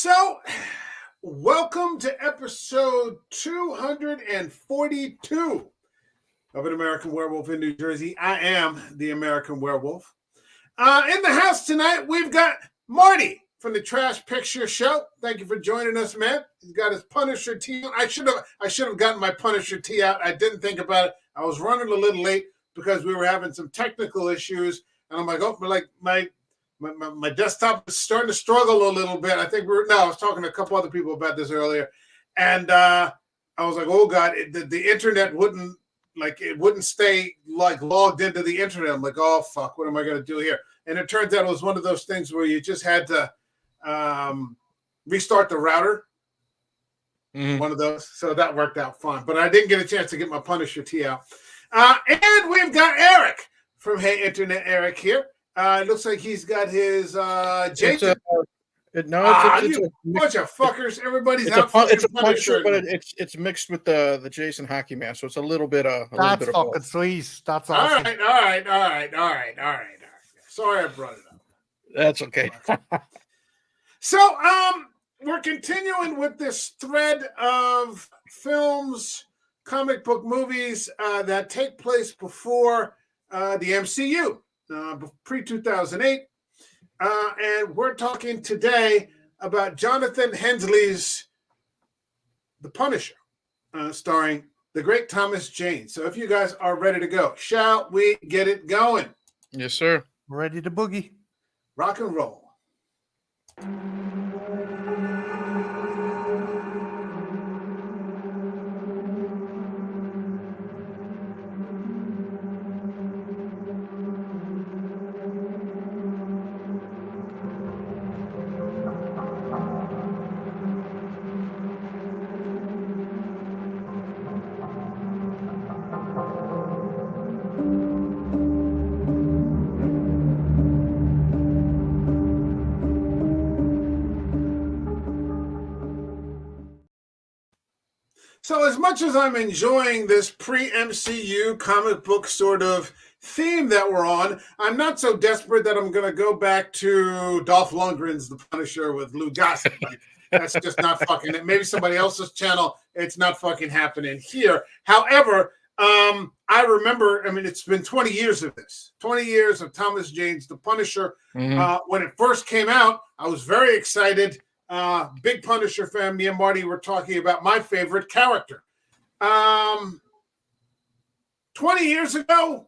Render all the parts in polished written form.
So, welcome to episode 242 of An American Werewolf in New Jersey. I am the American Werewolf. In the house tonight, we've got Marty from the Trash Picture Show. Thank you for joining us, man. He's got his Punisher tee on. I should have gotten my Punisher tee out. I didn't think about it. I was running a little late because we were having some technical issues, and I'm like, oh, like my desktop is starting to struggle a little bit. I was talking to a couple other people about this earlier, and I was like, oh God, the internet wouldn't stay like logged into the internet. I'm like, oh fuck, what am I going to do here? And it turns out it was one of those things where you just had to restart the router. One of those. So that worked out fine. But I didn't get a chance to get my Punisher tee out. And we've got Eric from Hey Internet Eric here. It looks like he's got his Jason. It's a bunch of fuckers. Everybody's it's out. It's a Punisher, but it's mixed with the Jason hockey mask, so it's a little bit of. That's fucking sweet. That's awesome. All right. Sorry, I brought it up. That's okay. So, we're continuing with this thread of films, comic book movies that take place before the MCU. Pre-2008, and we're talking today about Jonathon Hensleigh's The Punisher, starring the great Thomas Jane. So if you guys are ready to go, shall we get it going? Yes, sir. Ready to boogie. Rock and roll. So as much as I'm enjoying this pre-MCU comic book sort of theme that we're on, I'm not so desperate that I'm going to go back to Dolph Lundgren's The Punisher with Lou Gossett. Like, that's just not fucking it. Maybe somebody else's channel, it's not fucking happening here. However, I remember, it's been 20 years of this. 20 years of Thomas Jane's The Punisher. When it first came out, I was very excited. Big Punisher fan. Me and Marty were talking about my favorite character. 20 years ago.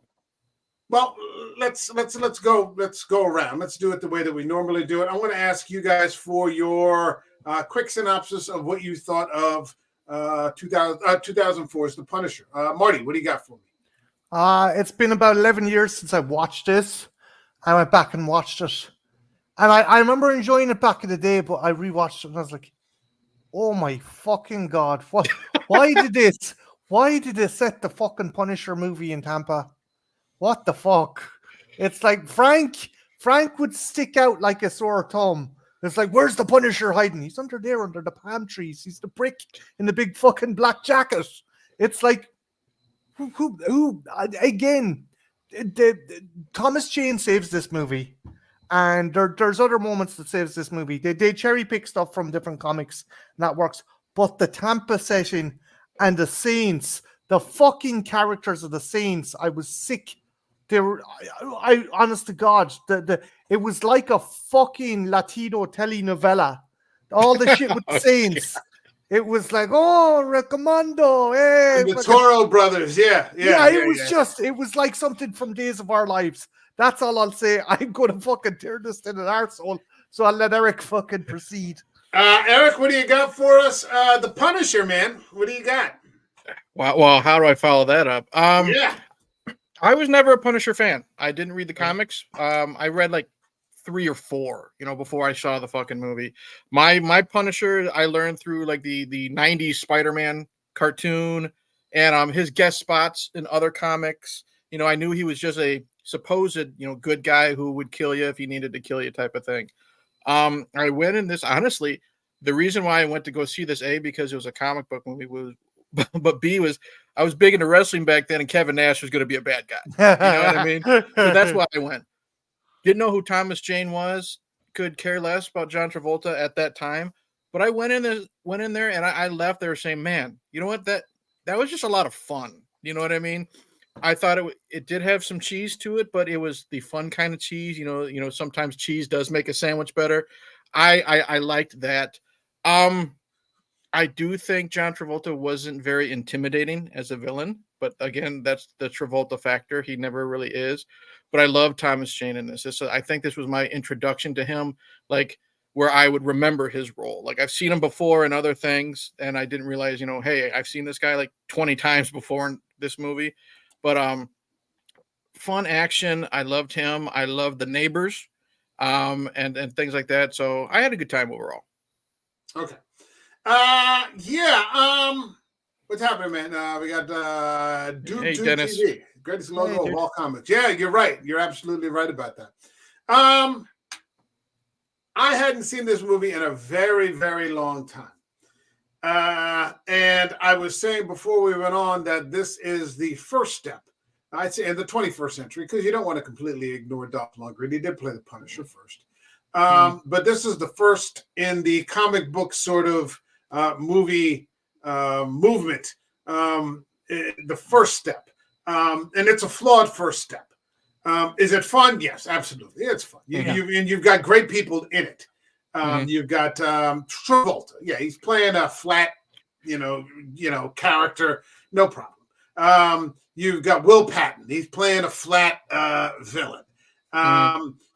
Well, let's go around. Let's do it the way that we normally do it. I'm going to ask you guys for your quick synopsis of what you thought of 2004's The Punisher. Marty, what do you got for me? It's been about 11 years since I watched this. I went back and watched it. And I remember enjoying it back in the day, but I rewatched it and I was like, oh my fucking God. Why did they set the fucking Punisher movie in Tampa? What the fuck? It's like Frank would stick out like a sore thumb. It's like, where's the Punisher hiding? He's under there under the palm trees. He's the prick in the big fucking black jacket. It's like, who again, Thomas Jane saves this movie. And there's other moments that saves this movie. They cherry pick stuff from different comics, and that works. But the Tampa setting and the Saints, the fucking characters of the Saints, I was sick. They were, I honest to God, it was like a fucking Latino telenovela. All the shit with the Saints. It was like, oh, recommendo. Hey, the Toro brothers, yeah. It was like something from Days of Our Lives. That's all I'll say. I'm going to fucking tear this in an arsehole, so I'll let Eric fucking proceed. Eric, what do you got for us? The Punisher, man. What do you got? Well, how do I follow that up? Yeah. I was never a Punisher fan. I didn't read the comics. I read like 3 or 4, before I saw the fucking movie. My Punisher, I learned through like the 90s Spider-Man cartoon and his guest spots in other comics. I knew he was just a supposed, good guy who would kill you if he needed to kill you type of thing. I went in this, honestly, the reason why I went to go see this, A, because it was a comic book movie, but B, was I was big into wrestling back then, and Kevin Nash was going to be a bad guy. You know what I mean? So that's why I went. Didn't know who Thomas Jane was. Could care less about John Travolta at that time. But I went in there, and I left there saying, "Man, you know what? That was just a lot of fun." You know what I mean? I thought it did have some cheese to it, but it was the fun kind of cheese. You know, sometimes cheese does make a sandwich better. I liked that. I do think John Travolta wasn't very intimidating as a villain, but again, that's the Travolta factor. He never really is. But I love Thomas Jane in this. I think this was my introduction to him, like where I would remember his role. Like I've seen him before in other things, and I didn't realize, hey, I've seen this guy like 20 times before in this movie. But fun action. I loved him. I loved the neighbors, and things like that. So I had a good time overall. Okay. What's happening, man? We got Dude Hey, 2 Dennis. TV, greatest logo of all comics. Yeah, you're right. You're absolutely right about that. I hadn't seen this movie in a very, very long time. And I was saying before we went on that this is the first step, I'd say, in the 21st century, because you don't want to completely ignore Dolph Lundgren. He did play the Punisher first. But this is the first in the comic book sort of movie movement, the first step. And it's a flawed first step. Is it fun? Yes, absolutely. It's fun. You've got great people in it. You've got Travolta. Yeah, he's playing a flat, character. No problem. You've got Will Patton. He's playing a flat villain.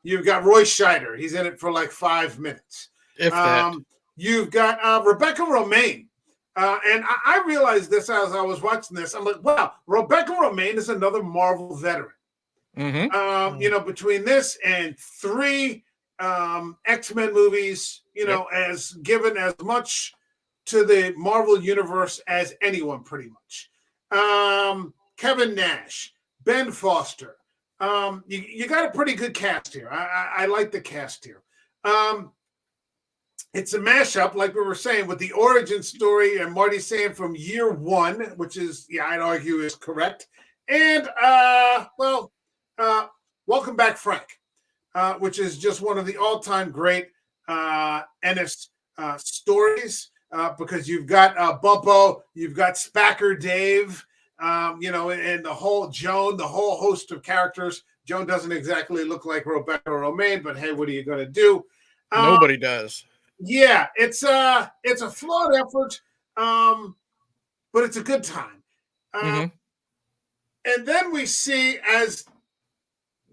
You've got Roy Scheider. He's in it for like 5 minutes. If that. You've got Rebecca Romijn. And I realized this as I was watching this. I'm like, wow, Rebecca Romijn is another Marvel veteran. Between this and 3 X-Men movies, as given as much to the Marvel universe as anyone, pretty much. Kevin Nash, Ben Foster. You got a pretty good cast here. I like the cast here. It's a mashup, like we were saying, with the origin story and Marty saying from year 1, which is, I'd argue is correct. And, Welcome Back, Frank, which is just one of the all-time great Ennis stories, because you've got Bumpo, you've got Spacker Dave, and the whole Joan, the whole host of characters. Joan doesn't exactly look like Rebecca Romijn, but hey, what are you going to do? Nobody does. Yeah, it's a flawed effort, but it's a good time. And then we see, as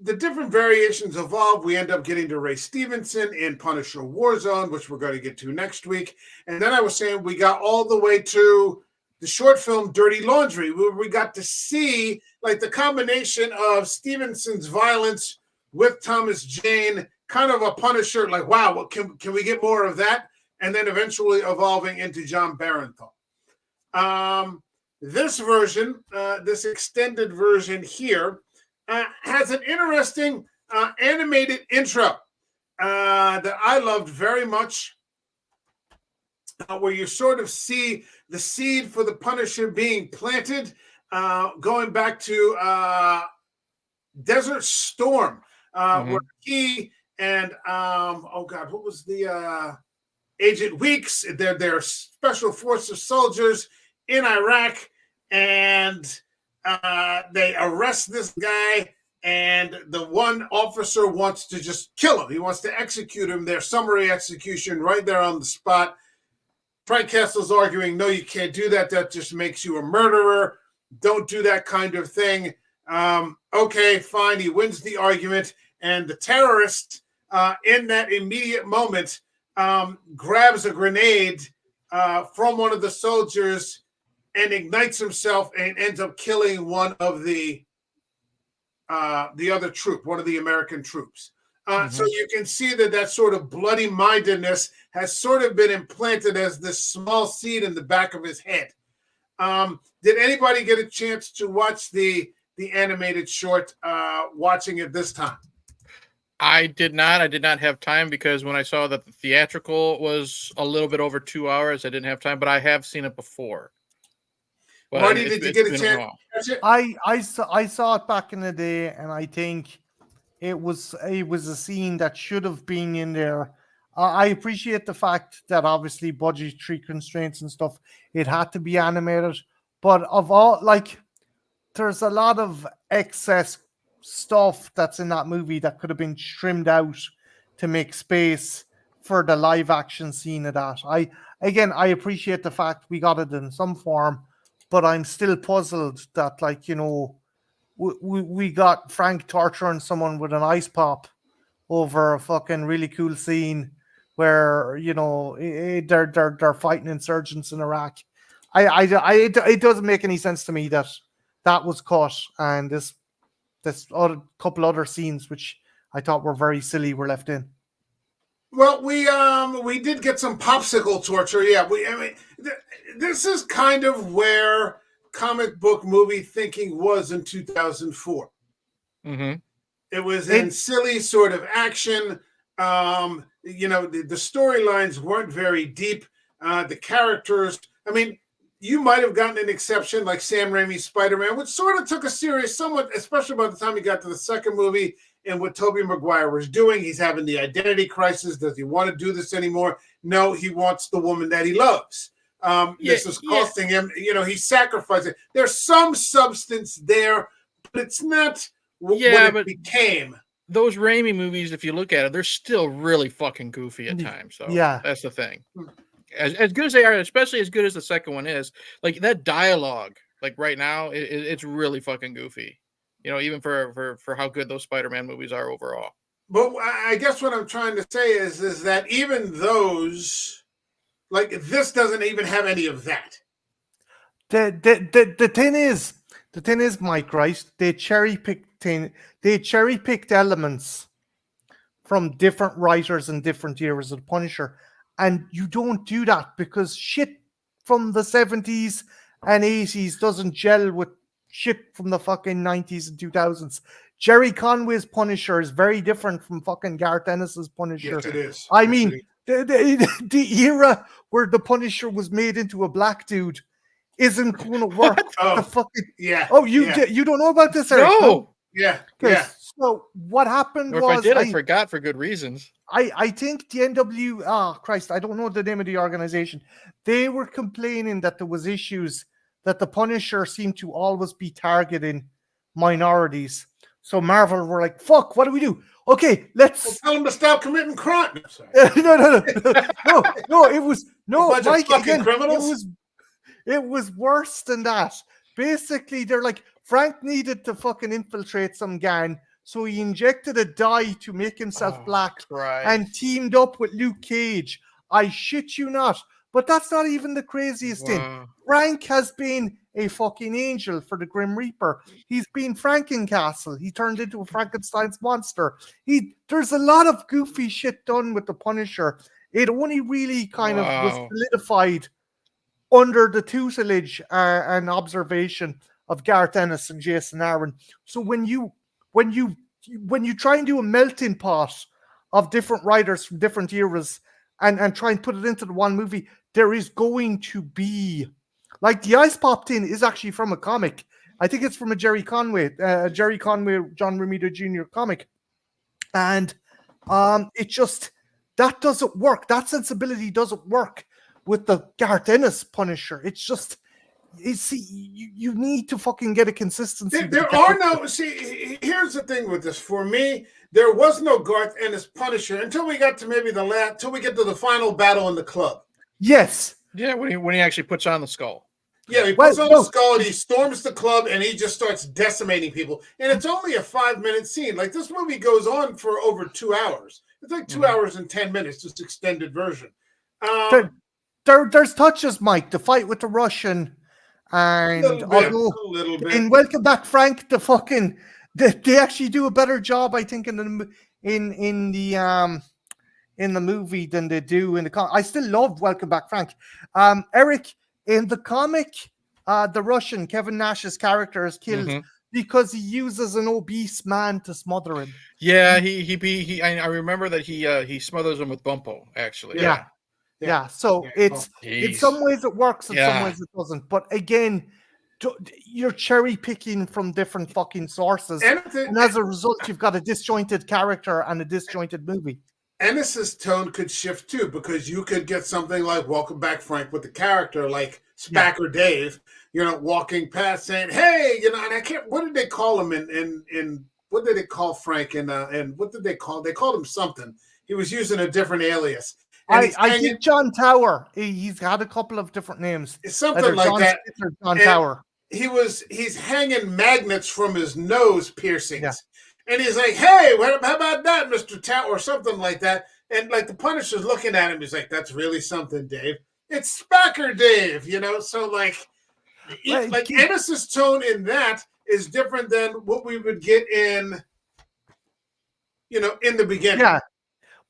the different variations evolve, we end up getting to Ray Stevenson in Punisher Warzone, which we're going to get to next week. And then I was saying we got all the way to the short film Dirty Laundry, where we got to see like the combination of Stevenson's violence with Thomas Jane, kind of a Punisher, like, wow, what can we get more of that? And then eventually evolving into John Barenthal. This version, this extended version here, has an interesting animated intro that I loved very much, where you sort of see the seed for the Punisher being planted, going back to Desert Storm, where he and, what was the Agent Weeks, they're special forces soldiers in Iraq, and they arrest this guy, and the one officer wants to just kill him. He wants to execute him. Their summary execution right there on the spot. Frank Castle's arguing, no, you can't do that. That just makes you a murderer. Don't do that kind of thing. Okay, fine. He wins the argument, and the terrorist, in that immediate moment, grabs a grenade from one of the soldiers and ignites himself and ends up killing one of the other troop, one of the American troops. So you can see that sort of bloody-mindedness has sort of been implanted as this small seed in the back of his head. Did anybody get a chance to watch the animated short, watching it this time? I did not. I did not have time, because when I saw that the theatrical was a little bit over 2 hours, I didn't have time, but I have seen it before. But Marty, did you get a chance to watch it? I saw it back in the day, and I think it was a scene that should have been in there. I appreciate the fact that obviously budgetary constraints and stuff, it had to be animated. But of all, like, there's a lot of excess stuff that's in that movie that could have been trimmed out to make space for the live action scene of that. I appreciate the fact we got it in some form, but I'm still puzzled that, like, we got Frank torturing someone with an ice pop over a fucking really cool scene where they're fighting insurgents in Iraq. It doesn't make any sense to me that was cut, and this other couple other scenes which I thought were very silly were left in. Well, we did get some popsicle torture. Yeah, this is kind of where comic book movie thinking was in 2004. Mm-hmm. It was in silly sort of action. The storylines weren't very deep. The characters, I mean, you might have gotten an exception like Sam Raimi's Spider-Man, which sort of took a serious somewhat, especially by the time he got to the second movie and what Tobey Maguire was doing. He's having the identity crisis. Does he want to do this anymore? No, he wants the woman that he loves. This is costing him, he's sacrificing. There's some substance there, but it's not what it became. Those Raimi movies, if you look at it, they're still really fucking goofy at times. So that's the thing. As good as they are, especially as good as the second one is, like that dialogue, like right now, it's really fucking goofy. Even for how good those Spider-Man movies are overall. But I guess what I'm trying to say is that even those, like, this doesn't even have any of that. The thing is, Mike, right? They cherry picked elements from different writers and different eras of the Punisher. And you don't do that because shit from the 70s and 80s doesn't gel with shit from the fucking 90s and 2000s. Jerry Conway's Punisher is very different from fucking Garth Ennis's Punisher. Yes, it is. I mean, the era where the Punisher was made into a black dude isn't going to work. You don't know about this, Eric? No. Yeah. So what happened was... If I did, I forgot for good reasons. I think the I don't know the name of the organization. They were complaining that there was issues that the Punisher seemed to always be targeting minorities. So Marvel were like, fuck, what do we do? Okay, let's tell them to stop committing crime. No, it was Mike, again, criminals? It was worse than that. Basically, they're like, Frank needed to fucking infiltrate some gang, so he injected a dye to make himself black and teamed up with Luke Cage. I shit you not. But that's not even the craziest thing. Frank has been a fucking angel for the Grim Reaper. He's been Frankencastle. He turned into a Frankenstein's monster. There's a lot of goofy shit done with the Punisher. It only really kind of was solidified under the tutelage and observation of Garth Ennis and Jason Aaron. So when you try and do a melting pot of different writers from different eras and try and put it into the one movie, there is going to be, like, the ice pop thing is actually from a comic. I think it's from a Jerry Conway, John Romita Jr. comic. And it just, that doesn't work. That sensibility doesn't work with the Garth Ennis Punisher. It's just, you need to fucking get a consistency. Here's the thing with this. For me, there was no Garth Ennis Punisher until we got to till we get to the final battle in the club. Yes. Yeah, when he actually puts on the skull. Yeah, he puts on the skull and he storms the club and he just starts decimating people. And it's only a 5-minute scene. Like, this movie goes on for over 2 hours. It's like 2 hours and 10 minutes, this extended version. There's touches, Mike. The fight with the Russian and a little bit. In Welcome Back, Frank, they actually do a better job, I think, in the movie than they do in the comic. I still love Welcome Back, Frank. Eric, in the comic, the Russian, Kevin Nash's character, is killed because he uses an obese man to smother him. Yeah, I remember that he smothers him with Bumpo, actually. Yeah. So in some ways it works, in some ways it doesn't. But again, you're cherry picking from different fucking sources, and as a result, you've got a disjointed character and a disjointed movie. Ennis's tone could shift too, because you could get something like Welcome Back, Frank, with the character like Spacker Dave, walking past saying, "Hey," and I can't. What did they call him in what did they call Frank and what did they call? They called him something. He was using a different alias. And I think John Tower. He's had a couple of different names. Something like John that. Smith or John Tower. He's hanging magnets from his nose piercings. Yeah. And he's like, "Hey, how about that, Mr. Tower?" or something like that. And like the Punisher's looking at him, he's like, "That's really something, Dave. It's Spacker Dave," So like Ennis's tone in that is different than what we would get in the beginning. Yeah.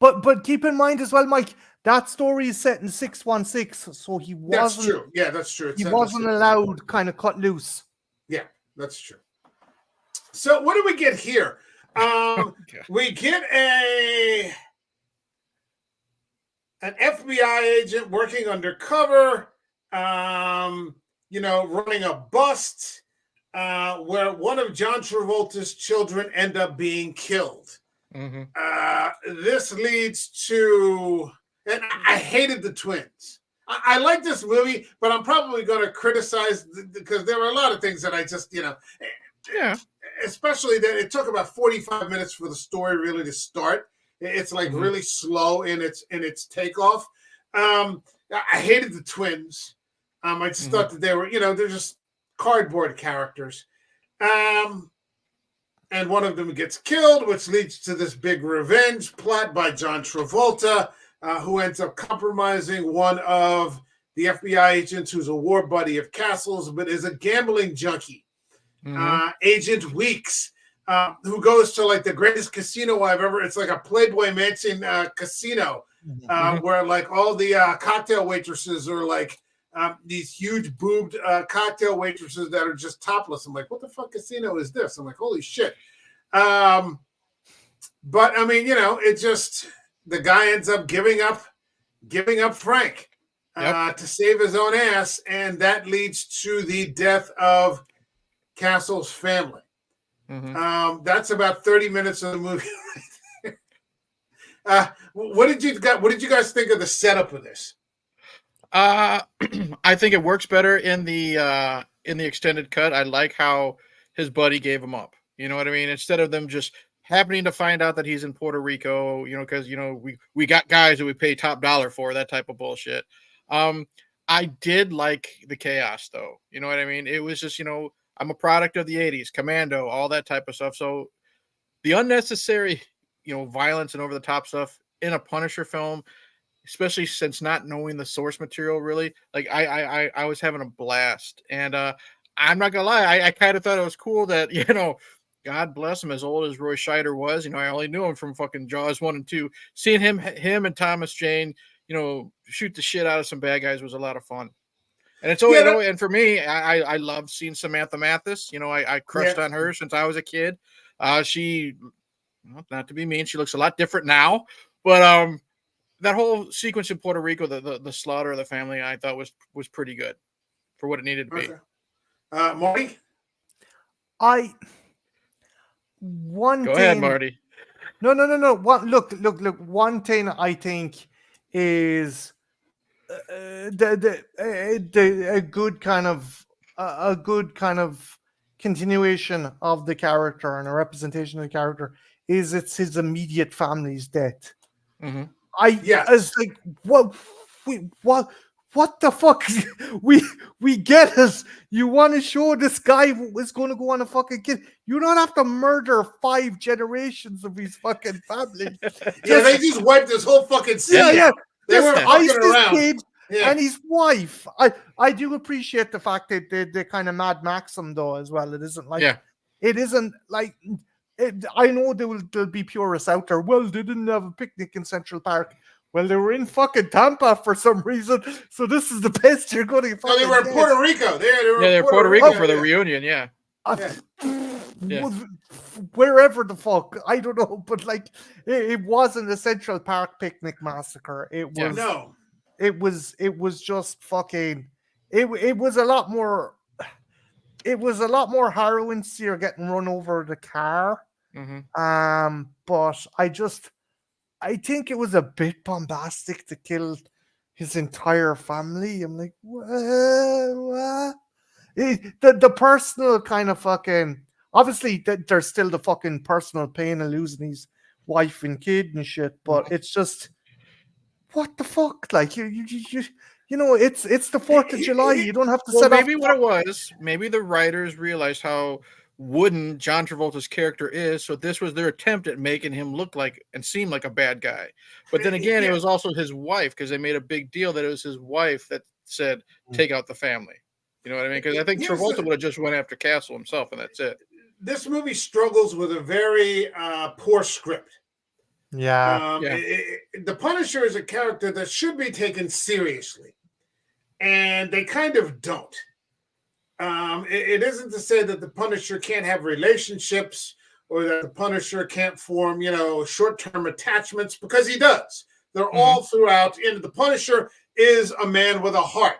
But keep in mind as well, Mike, that story is set in 616, so he wasn't. That's true. Yeah, that's true. He wasn't allowed kind of cut loose. Yeah, that's true. So what do we get here? We get an FBI agent working undercover, running a bust where one of John Travolta's children end up being killed. Mm-hmm. This leads to, and I hated the twins. I like this movie, but I'm probably going to criticize because there were a lot of things that I just, especially that it took about 45 minutes for the story really to start. It's like really slow in its takeoff. I hated the twins. I just thought that they were, they're just cardboard characters. And one of them gets killed, which leads to this big revenge plot by John Travolta, who ends up compromising one of the FBI agents who's a war buddy of Castle's, but is a gambling junkie. Agent Weeks, who goes to like the greatest casino I've ever. It's like a Playboy Mansion casino, where like all the cocktail waitresses are like these huge boobed cocktail waitresses that are just topless. I'm like, what the fuck casino is this? I'm like, holy shit. But I mean, it just, the guy ends up giving up Frank to save his own ass, and that leads to the death of Castle's family. That's about 30 minutes of the movie right there. What did you guys think of the setup of this? I think it works better in the extended cut. I like how his buddy gave him up. You know what I mean? Instead of them just happening to find out that he's in Puerto Rico, because we got guys that we pay top dollar for, that type of bullshit. I did like the chaos though. You know what I mean? It was just, I'm a product of the 80s, Commando, all that type of stuff. So the unnecessary, violence and over the top stuff in a Punisher film, especially since not knowing the source material really, like I was having a blast. And I'm not gonna lie, I kind of thought it was cool that, God bless him, as old as Roy Scheider was, I only knew him from fucking Jaws 1 and 2. Seeing him and Thomas Jane, shoot the shit out of some bad guys was a lot of fun. And it's always, and for me, I loved seeing Samantha Mathis. I crushed on her since I was a kid. She, not to be mean, she looks a lot different now, but that whole sequence in Puerto Rico, the slaughter of the family, I thought was pretty good for what it needed to be. Marty? Go ahead, Marty. No. Look. One thing I think is a good kind of continuation of the character and a representation of the character is it's his immediate family's death. Mm-hmm. I was like, what the fuck? We get it. You want to show this guy is going to go on a fucking kid. You don't have to murder 5 generations of his fucking family. They just wiped this whole fucking city. Yeah. They were fucking around. Kid and his wife. I do appreciate the fact that they kind of Mad Max him though as well. It isn't like it isn't like. I know there'll be purists out there. Well, they didn't have a picnic in Central Park. Well, they were in fucking Tampa for some reason. So this is the best you're going to find. No, they were in Puerto Rico. They were in Puerto Rico for the reunion. Yeah. Wherever the fuck, I don't know, but like it wasn't a Central Park picnic massacre. It was no. It was just fucking. It was a lot more. It was a lot more harrowing to see her getting run over the car. Mm-hmm. But I just I think it was a bit bombastic to kill his entire family. I'm like, what? The personal kind of fucking, obviously there's still the fucking personal pain of losing his wife and kid and shit, but it's just what the fuck? Like you know, it's the 4th of July. You don't have to Well, set off. maybe what it was, maybe the writers realized how wooden John Travolta's character is, so this was their attempt at making him look like and seem like a bad guy. But then again, it was also his wife, because they made a big deal that it was his wife that said, "Take out the family." You know what I mean? Because I think Travolta would have just went after Castle himself, and that's it. This movie struggles with a very poor script. Yeah. The Punisher is a character that should be taken seriously, and they kind of don't. It isn't to say that the Punisher can't have relationships or that the Punisher can't form, short-term attachments, because he does. They're all throughout. And the Punisher is a man with a heart.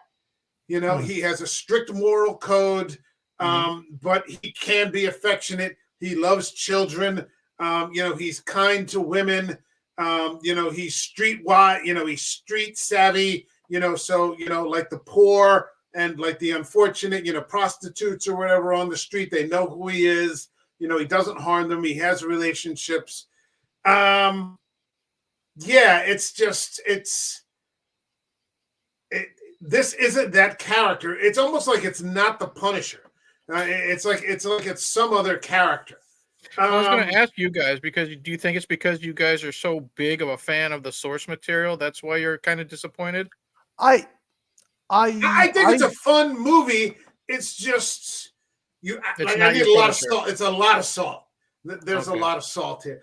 He has a strict moral code, but he can be affectionate. He loves children. He's kind to women. He's streetwise. He's street savvy. So like the poor and like the unfortunate, prostitutes or whatever on the street, they know who he is. He doesn't harm them. He has relationships. This isn't that character. It's almost like it's not the Punisher. It's like it's some other character. I was going to ask you guys, because do you think it's because you guys are so big of a fan of the source material, that's why you're kind of disappointed? I think it's a fun movie. It's just I need a lot of salt. It's a lot of salt. There's a lot of salt here.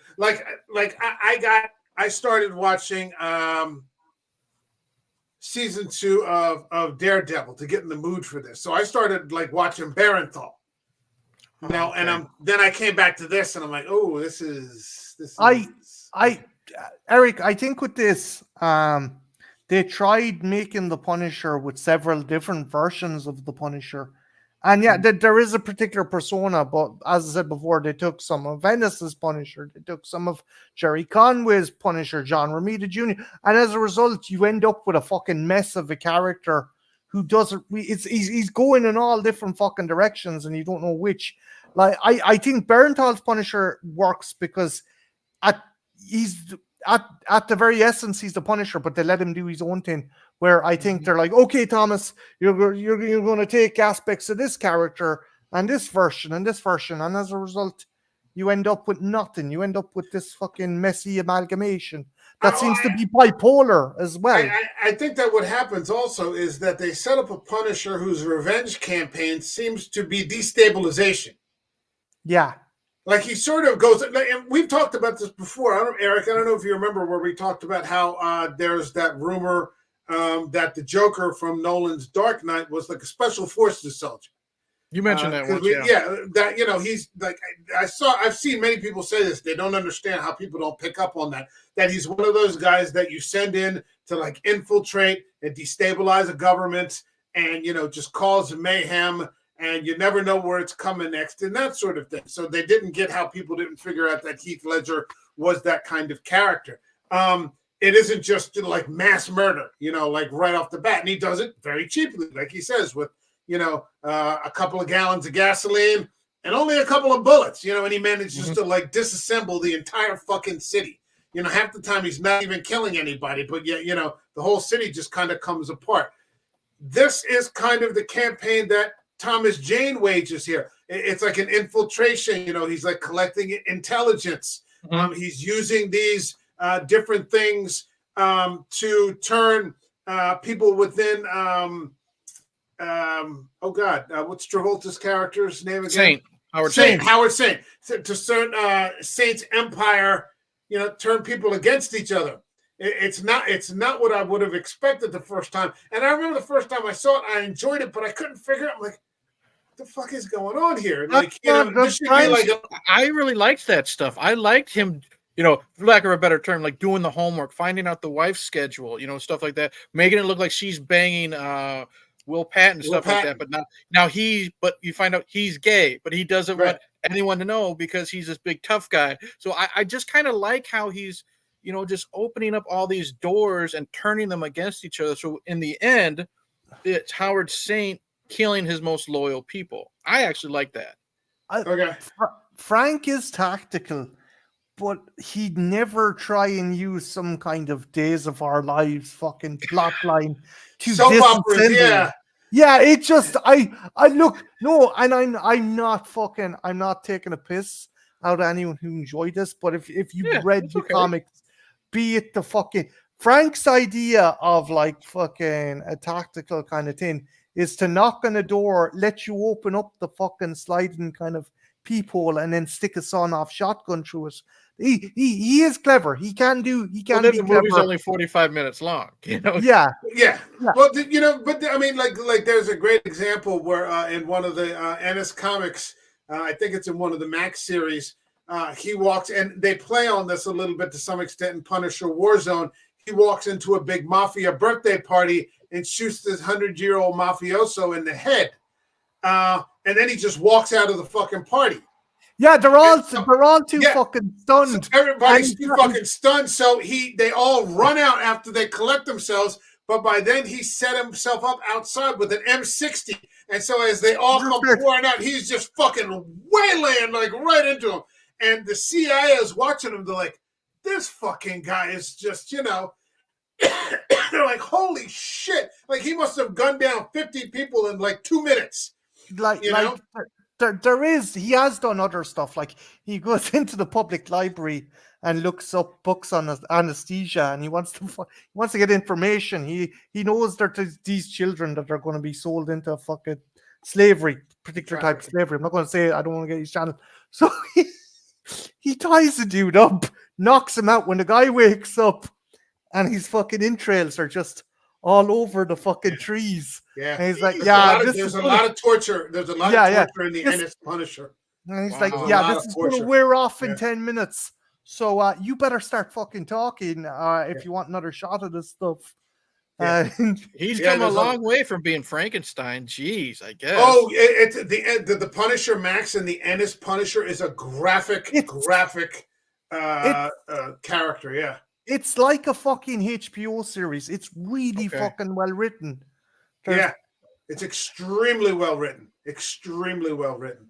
I started watching season 2 of Daredevil to get in the mood for this. So I started watching Barenthal. And then I came back to this, and I'm like, oh, this is. Eric, I think with this, they tried making the Punisher with several different versions of the Punisher. And there is a particular persona, but as I said before, they took some of Ennis's Punisher, they took some of Jerry Conway's Punisher, John Romita Jr., and as a result, you end up with a fucking mess of a character who doesn't. He's going in all different fucking directions, and you don't know which. I think Barenthal's Punisher works because he's at the very essence he's the Punisher, but they let him do his own thing. Where I think they're like, okay, Thomas, you're going to take aspects of this character and this version, and as a result, you end up with nothing. You end up with this fucking messy amalgamation that seems to be bipolar as well. I think that what happens also is that they set up a Punisher whose revenge campaign seems to be destabilization. Yeah. Like he sort of goes, and we've talked about this before. Eric, I don't know if you remember where we talked about how there's that rumor that the Joker from Nolan's Dark Knight was like a special forces soldier. You mentioned that once, he's like, I've seen many people say this. They don't understand how people don't pick up on that. That he's one of those guys that you send in to infiltrate and destabilize a government, and just cause mayhem, and you never know where it's coming next, and that sort of thing. So they didn't get how people didn't figure out that Heath Ledger was that kind of character. It isn't just mass murder, right off the bat. And he does it very cheaply, like he says, with, a couple of gallons of gasoline and only a couple of bullets, and he manages to disassemble the entire fucking city. Half the time he's not even killing anybody, but yet, the whole city just kind of comes apart. This is kind of the campaign that Thomas Jane wages here. It's like an infiltration, he's collecting intelligence. He's using these different things to turn people within what's Travolta's character's name again? Howard Saint. To turn Saint's empire, turn people against each other. It's not what I would have expected the first time. And I remember the first time I saw it, I enjoyed it, but I couldn't figure out, what the fuck is going on here? I really liked that stuff. I liked him, for lack of a better term, doing the homework, finding out the wife's schedule, stuff like that, making it look like she's banging Will Patton, like that. But now you find out he's gay, but he doesn't want anyone to know because he's this big tough guy. So I just kind of like how he's, just opening up all these doors and turning them against each other. So in the end, it's Howard Saint killing his most loyal people. I actually like that. Okay. Frank is tactical, but he'd never try and use some kind of Days of Our Lives fucking plot line to Soap operas, disassemble. yeah. Yeah, it just I look, no, and I'm not taking a piss out of anyone who enjoyed this, but if you read the comics, be it the fucking Frank's idea of like fucking a tactical kind of thing is to knock on a door, let you open up the fucking sliding kind of peephole, and then stick a sawn-off shotgun through it. He is clever. He can be the clever. movie's only 45 minutes long. Yeah. Well, but I mean, like there's a great example where in one of the Ennis comics, I think it's in one of the Max series, he walks, and they play on this a little bit to some extent in Punisher Warzone. He walks into a big mafia birthday party and shoots this 100-year-old mafioso in the head, and then he just walks out of the fucking party. Yeah, they're all too fucking stunned. So everybody's too fucking stunned. So they all run out after they collect themselves. But by then he set himself up outside with an M60. And so as they all come pouring out, he's just fucking waylaying like right into them. And the CIA is watching him. They're like, this fucking guy is just, they're like, holy shit. Like he must have gunned down 50 people in like 2 minutes. He has done other stuff. Like he goes into the public library and looks up books on anesthesia, and he wants to get information. He knows that there's these children that are going to be sold into fucking slavery, particular type of slavery. I'm not going to say it, I don't want to get his channel. So he ties the dude up, knocks him out when the guy wakes up, and his fucking entrails are just all over the fucking trees. Yeah. And he's like, there's a lot of torture. There's a lot of torture in the Ennis Punisher. And he's like, this is going to wear off in 10 minutes. So you better start fucking talking if you want another shot of this stuff. Yeah. He's come a long way from being Frankenstein. Jeez, I guess. Oh, it's the Punisher Max and the Ennis Punisher is a graphic character. Yeah. It's like a fucking HBO series. It's really fucking well written. It's extremely well written. Extremely well written.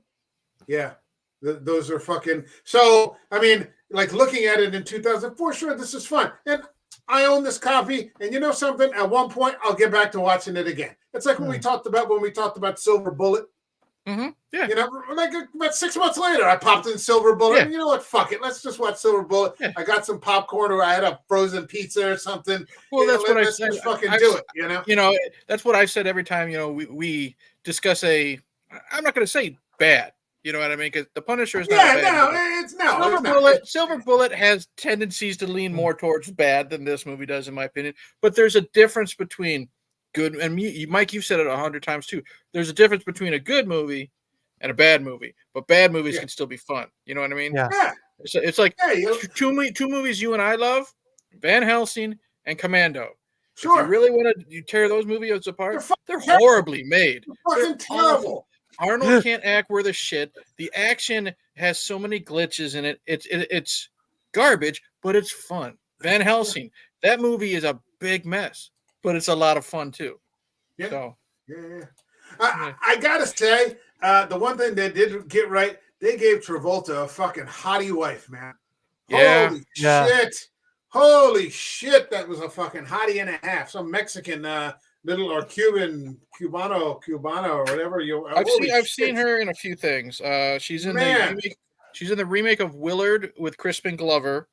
Yeah. Those are fucking... So, I mean, like looking at it in 2004, sure, this is fun. And I own this copy. And you know something? At one point, I'll get back to watching it again. It's like when we talked about Silver Bullet. Mm-hmm. Yeah. Like about 6 months later, I popped in Silver Bullet. And you know what? Fuck it. Let's just watch Silver Bullet. Yeah. I got some popcorn, or I had a frozen pizza or something. Well, that's what I said. Let's fucking do it. That's what I've said every time. We discuss I'm not going to say bad. You know what I mean? Because the Punisher is not Silver Bullet has tendencies to lean more towards bad than this movie does, in my opinion. But there's a difference between good and Mike, you've said it 100 times too. There's a difference between a good movie and a bad movie, but bad movies can still be fun. You know what I mean? Yeah. It's like two movies you and I love: Van Helsing and Commando. Sure. If you really want to tear those movies apart, they're horribly made. They're terrible. Arnold can't act worth a shit. The action has so many glitches in it. It's garbage, but it's fun. Van Helsing, that movie is a big mess, but it's a lot of fun too. Yeah. So, I gotta say, the one thing they did get right, they gave Travolta a fucking hottie wife, man. Yeah. Holy shit, that was a fucking hottie and a half. Some Mexican little or Cubano or whatever. I've seen her in a few things. She's in the remake of Willard with Crispin Glover.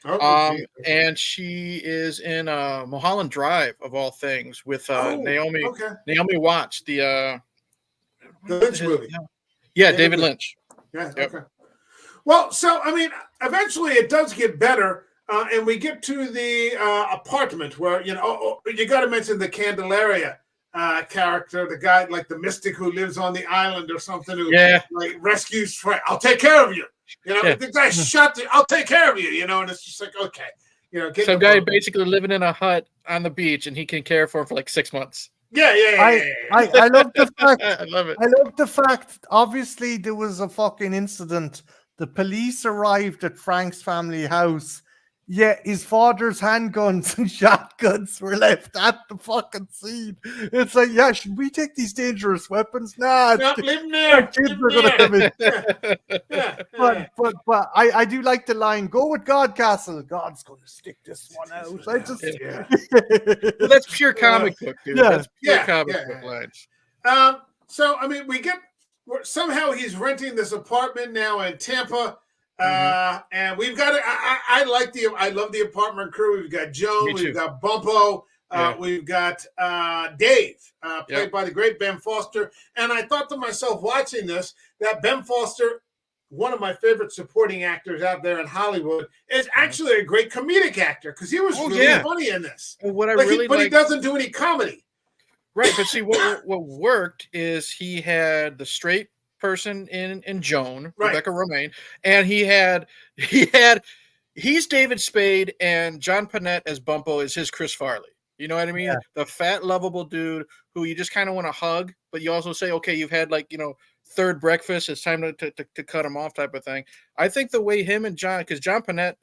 And she is in Mulholland Drive, of all things, with Naomi Watts, the Lynch movie. Yeah, David Lynch. Yeah. Yep. Okay. Well, so I mean, eventually it does get better, and we get to the apartment where you got to mention the Candelaria character, the guy like the mystic who lives on the island or something, who like rescues Frank. I'll take care of you. The guy shot you. I'll take care of you. And it's just like, okay, some guy basically living in a hut on the beach, and he can care for him for like 6 months. I love the fact. I love it. I love the fact. Obviously, there was a fucking incident. The police arrived at Frank's family house. Yeah, his father's handguns and shotguns were left at the fucking scene. It's like, yeah, should we take these dangerous weapons? Nah, No, leave him our there. kids Leave him are gonna come in. there. Yeah. But I do like the line, go with God, Castle. God's gonna stick this one out. I just Yeah. Well, that's pure comic book, dude. Yeah. That's pure Yeah, comic yeah, book yeah. lines. So I mean, somehow he's renting this apartment now in Tampa. And we've got it. I love the apartment crew. We've got Joan, Me too. we've got Bumpo, Yeah. we've got Dave, played Yep. by the great Ben Foster. And I thought to myself watching this that Ben Foster, one of my favorite supporting actors out there in Hollywood, is actually a great comedic actor because he was really yeah. funny in this. Well, what I Like really but he like, doesn't do any comedy. right? But see, what worked is he had the straight person in Joan, Right. Rebecca Romaine, and he's David Spade, and John Panette as Bumpo is his Chris Farley. You know what I mean? Yeah. The fat, lovable dude who you just kind of want to hug, but you also say, okay, you've had third breakfast. It's time to cut him off, type of thing. I think the way him and John, because John Panette,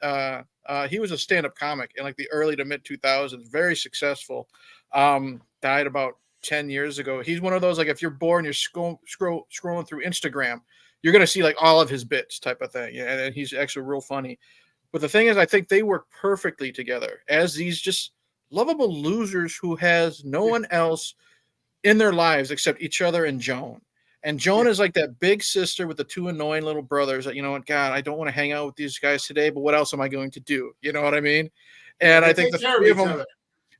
he was a stand-up comic in like the early to mid 2000s, very successful. Died about 10 years ago. He's one of those, like, if you're bored and you're scrolling through Instagram, you're gonna see like all of his bits, type of thing. Yeah, and he's actually real funny. But the thing is, I think they work perfectly together as these just lovable losers who has no one else in their lives except each other and Joan. And Joan is like that big sister with the two annoying little brothers that, you know what, God, I don't want to hang out with these guys today, but what else am I going to do? You know what I mean? And They I think take the care of three of each them,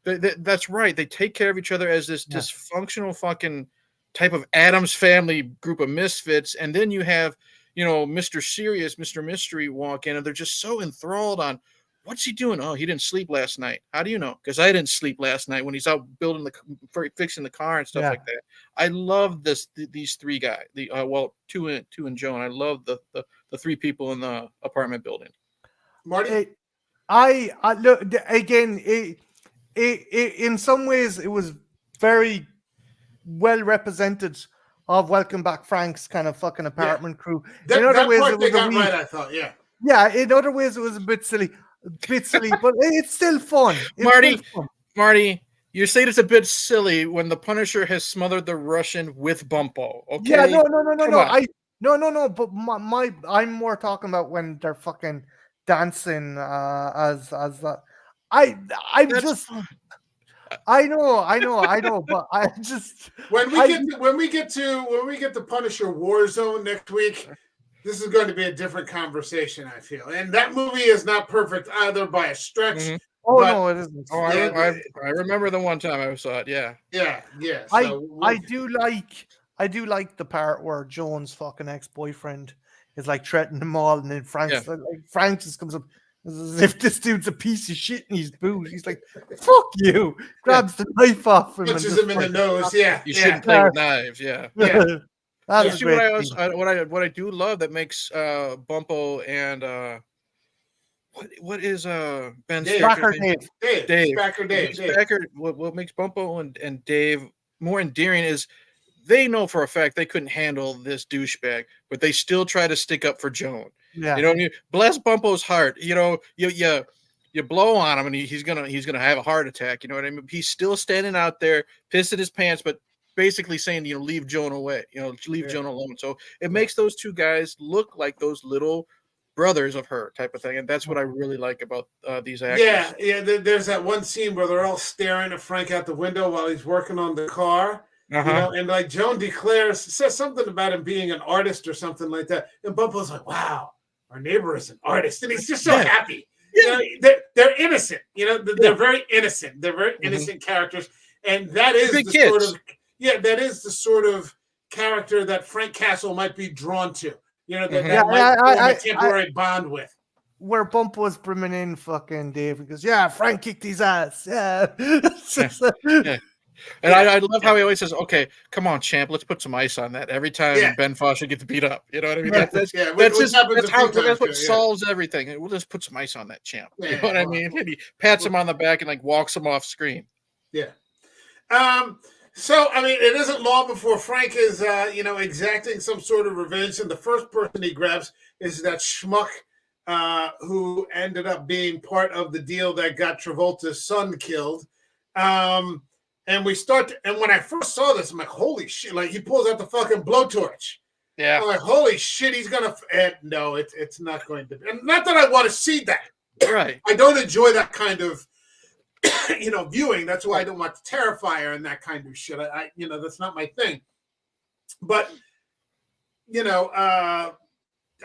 other. that's right. They take care of each other as this Yeah. dysfunctional fucking type of Addams Family group of misfits. And then you have, Mr. Serious, Mr. Mystery walk in, and they're just so enthralled on what's he doing? Oh, he didn't sleep last night. How do you know? Because I didn't sleep last night when he's out fixing the car and stuff Yeah. like that. I love these three guys. Two and Joan. I love the three people in the apartment building. Marty? I look again. In some ways, it was very well represented of Welcome Back Frank's kind of fucking apartment crew. That, in other that ways, part it they was a got wee, right, I thought. Yeah. yeah. In other ways, it was a bit silly, but it's still fun. It's Marty, still fun. Marty, you say it's a bit silly when the Punisher has smothered the Russian with Bumpo. Okay. Yeah, no. Come on. No. But I'm more talking about when they're fucking dancing as that. I'm That's just. fun. I know, but I just When we get to Punisher Warzone next week, this is going to be a different conversation, I feel. And that movie is not perfect either by a stretch. Mhm. Oh but- no, it isn't. Oh, Yeah, I remember the one time I saw it. Yeah. Yeah. I do like the part where Joan's fucking ex-boyfriend is like threatening them all, and then Frank just comes up as if this dude's a piece of shit in his boot. He's like, "Fuck you!" Grabs the knife off him, punches and him in the nose. Yeah. You yeah. shouldn't play with knives. Yeah. Yeah. That's You a see great what scene. what I do love that makes Bumpo and what is Ben Dave. Backer Stacker's name? Dave. Dave. Dave. Stacker, what makes Bumpo and Dave more endearing is they know for a fact they couldn't handle this douchebag, but they still try to stick up for Joan. Yeah. You know, bless Bumpo's heart. You know, you blow on him and he's gonna have a heart attack. You know what I mean? He's still standing out there, pissing his pants, but basically saying, leave Joan away. Leave Joan alone. So it makes those two guys look like those little brothers of her type of thing, and that's what I really like about these actors. Yeah. There's that one scene where they're all staring at Frank out the window while he's working on the car. Uh-huh. And like Joan says something about him being an artist or something like that. And Bumpo's like, wow, our neighbor is an artist. And he's just so happy. Yeah. They're innocent. They're very innocent. They're very innocent characters. And that is that is the sort of character that Frank Castle might be drawn to. That might form a temporary bond with. Where Bump was bringing in fucking Dave and goes, yeah, Frank kicked his ass. Yeah. And I love how he always says, okay, come on, champ, let's put some ice on that every time Ben Foster gets beat up. You know what I mean? That's what solves everything. We'll just put some ice on that champ. You know what I mean? And he pats him on the back and like walks him off screen. Yeah. So, I mean, it isn't long before Frank is, exacting some sort of revenge. And the first person he grabs is that schmuck who ended up being part of the deal that got Travolta's son killed. And when I first saw this, I'm like, holy shit, like he pulls out the fucking blowtorch. Yeah. I'm like, holy shit, he's gonna no, it's not going to be. And not that I want to see that. Right. I don't enjoy that kind of viewing. That's why I don't watch Terrifier and that kind of shit. I that's not my thing. But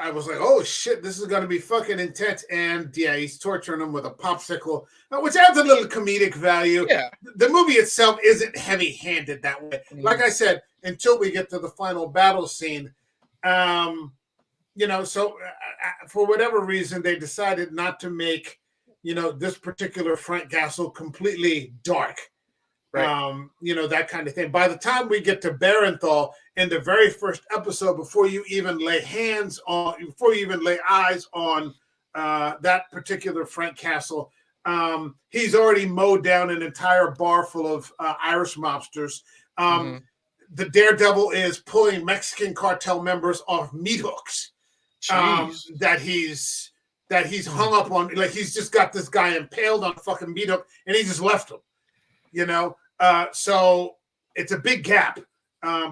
I was like, oh shit, this is going to be fucking intense. And yeah, he's torturing him with a popsicle, which adds a little comedic value. Yeah. The movie itself isn't heavy handed that way. Mm-hmm. Like I said, until we get to the final battle scene, so for whatever reason, they decided not to make, this particular Frank Castle completely dark. Right. That kind of thing. By the time we get to Barenthal in the very first episode, before you even lay eyes on that particular Frank Castle, he's already mowed down an entire bar full of Irish mobsters. The Daredevil is pulling Mexican cartel members off meat hooks that he's hung up on. Like he's just got this guy impaled on a fucking meat hook, and he just left him. So it's a big gap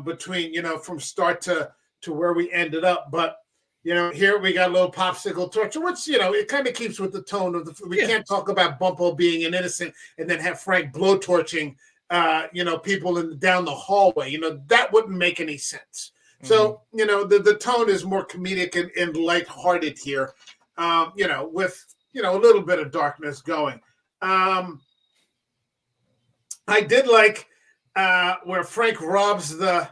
between, from start to where we ended up. But, here we got a little popsicle torture, which, it kind of keeps with the tone of we can't talk about Bumpo being an innocent and then have Frank blowtorching, people down the hallway. That wouldn't make any sense. So, the tone is more comedic and lighthearted here, with, a little bit of darkness going. I did like where Frank robs the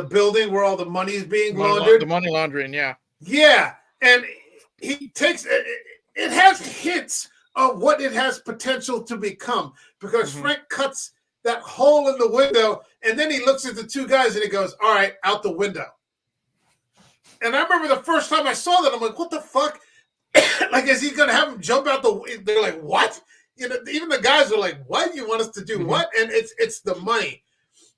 building where all the money is being laundered. The money laundering, yeah. Yeah, and he takes it has hints of what it has potential to become because Frank cuts that hole in the window, and then he looks at the two guys and he goes, "All right, out the window." And I remember the first time I saw that, I'm like, "What the fuck?" Like, is he gonna have him jump out the? They're like, "What?" Even the guys are like, "What? You want us to do what?" And it's the money.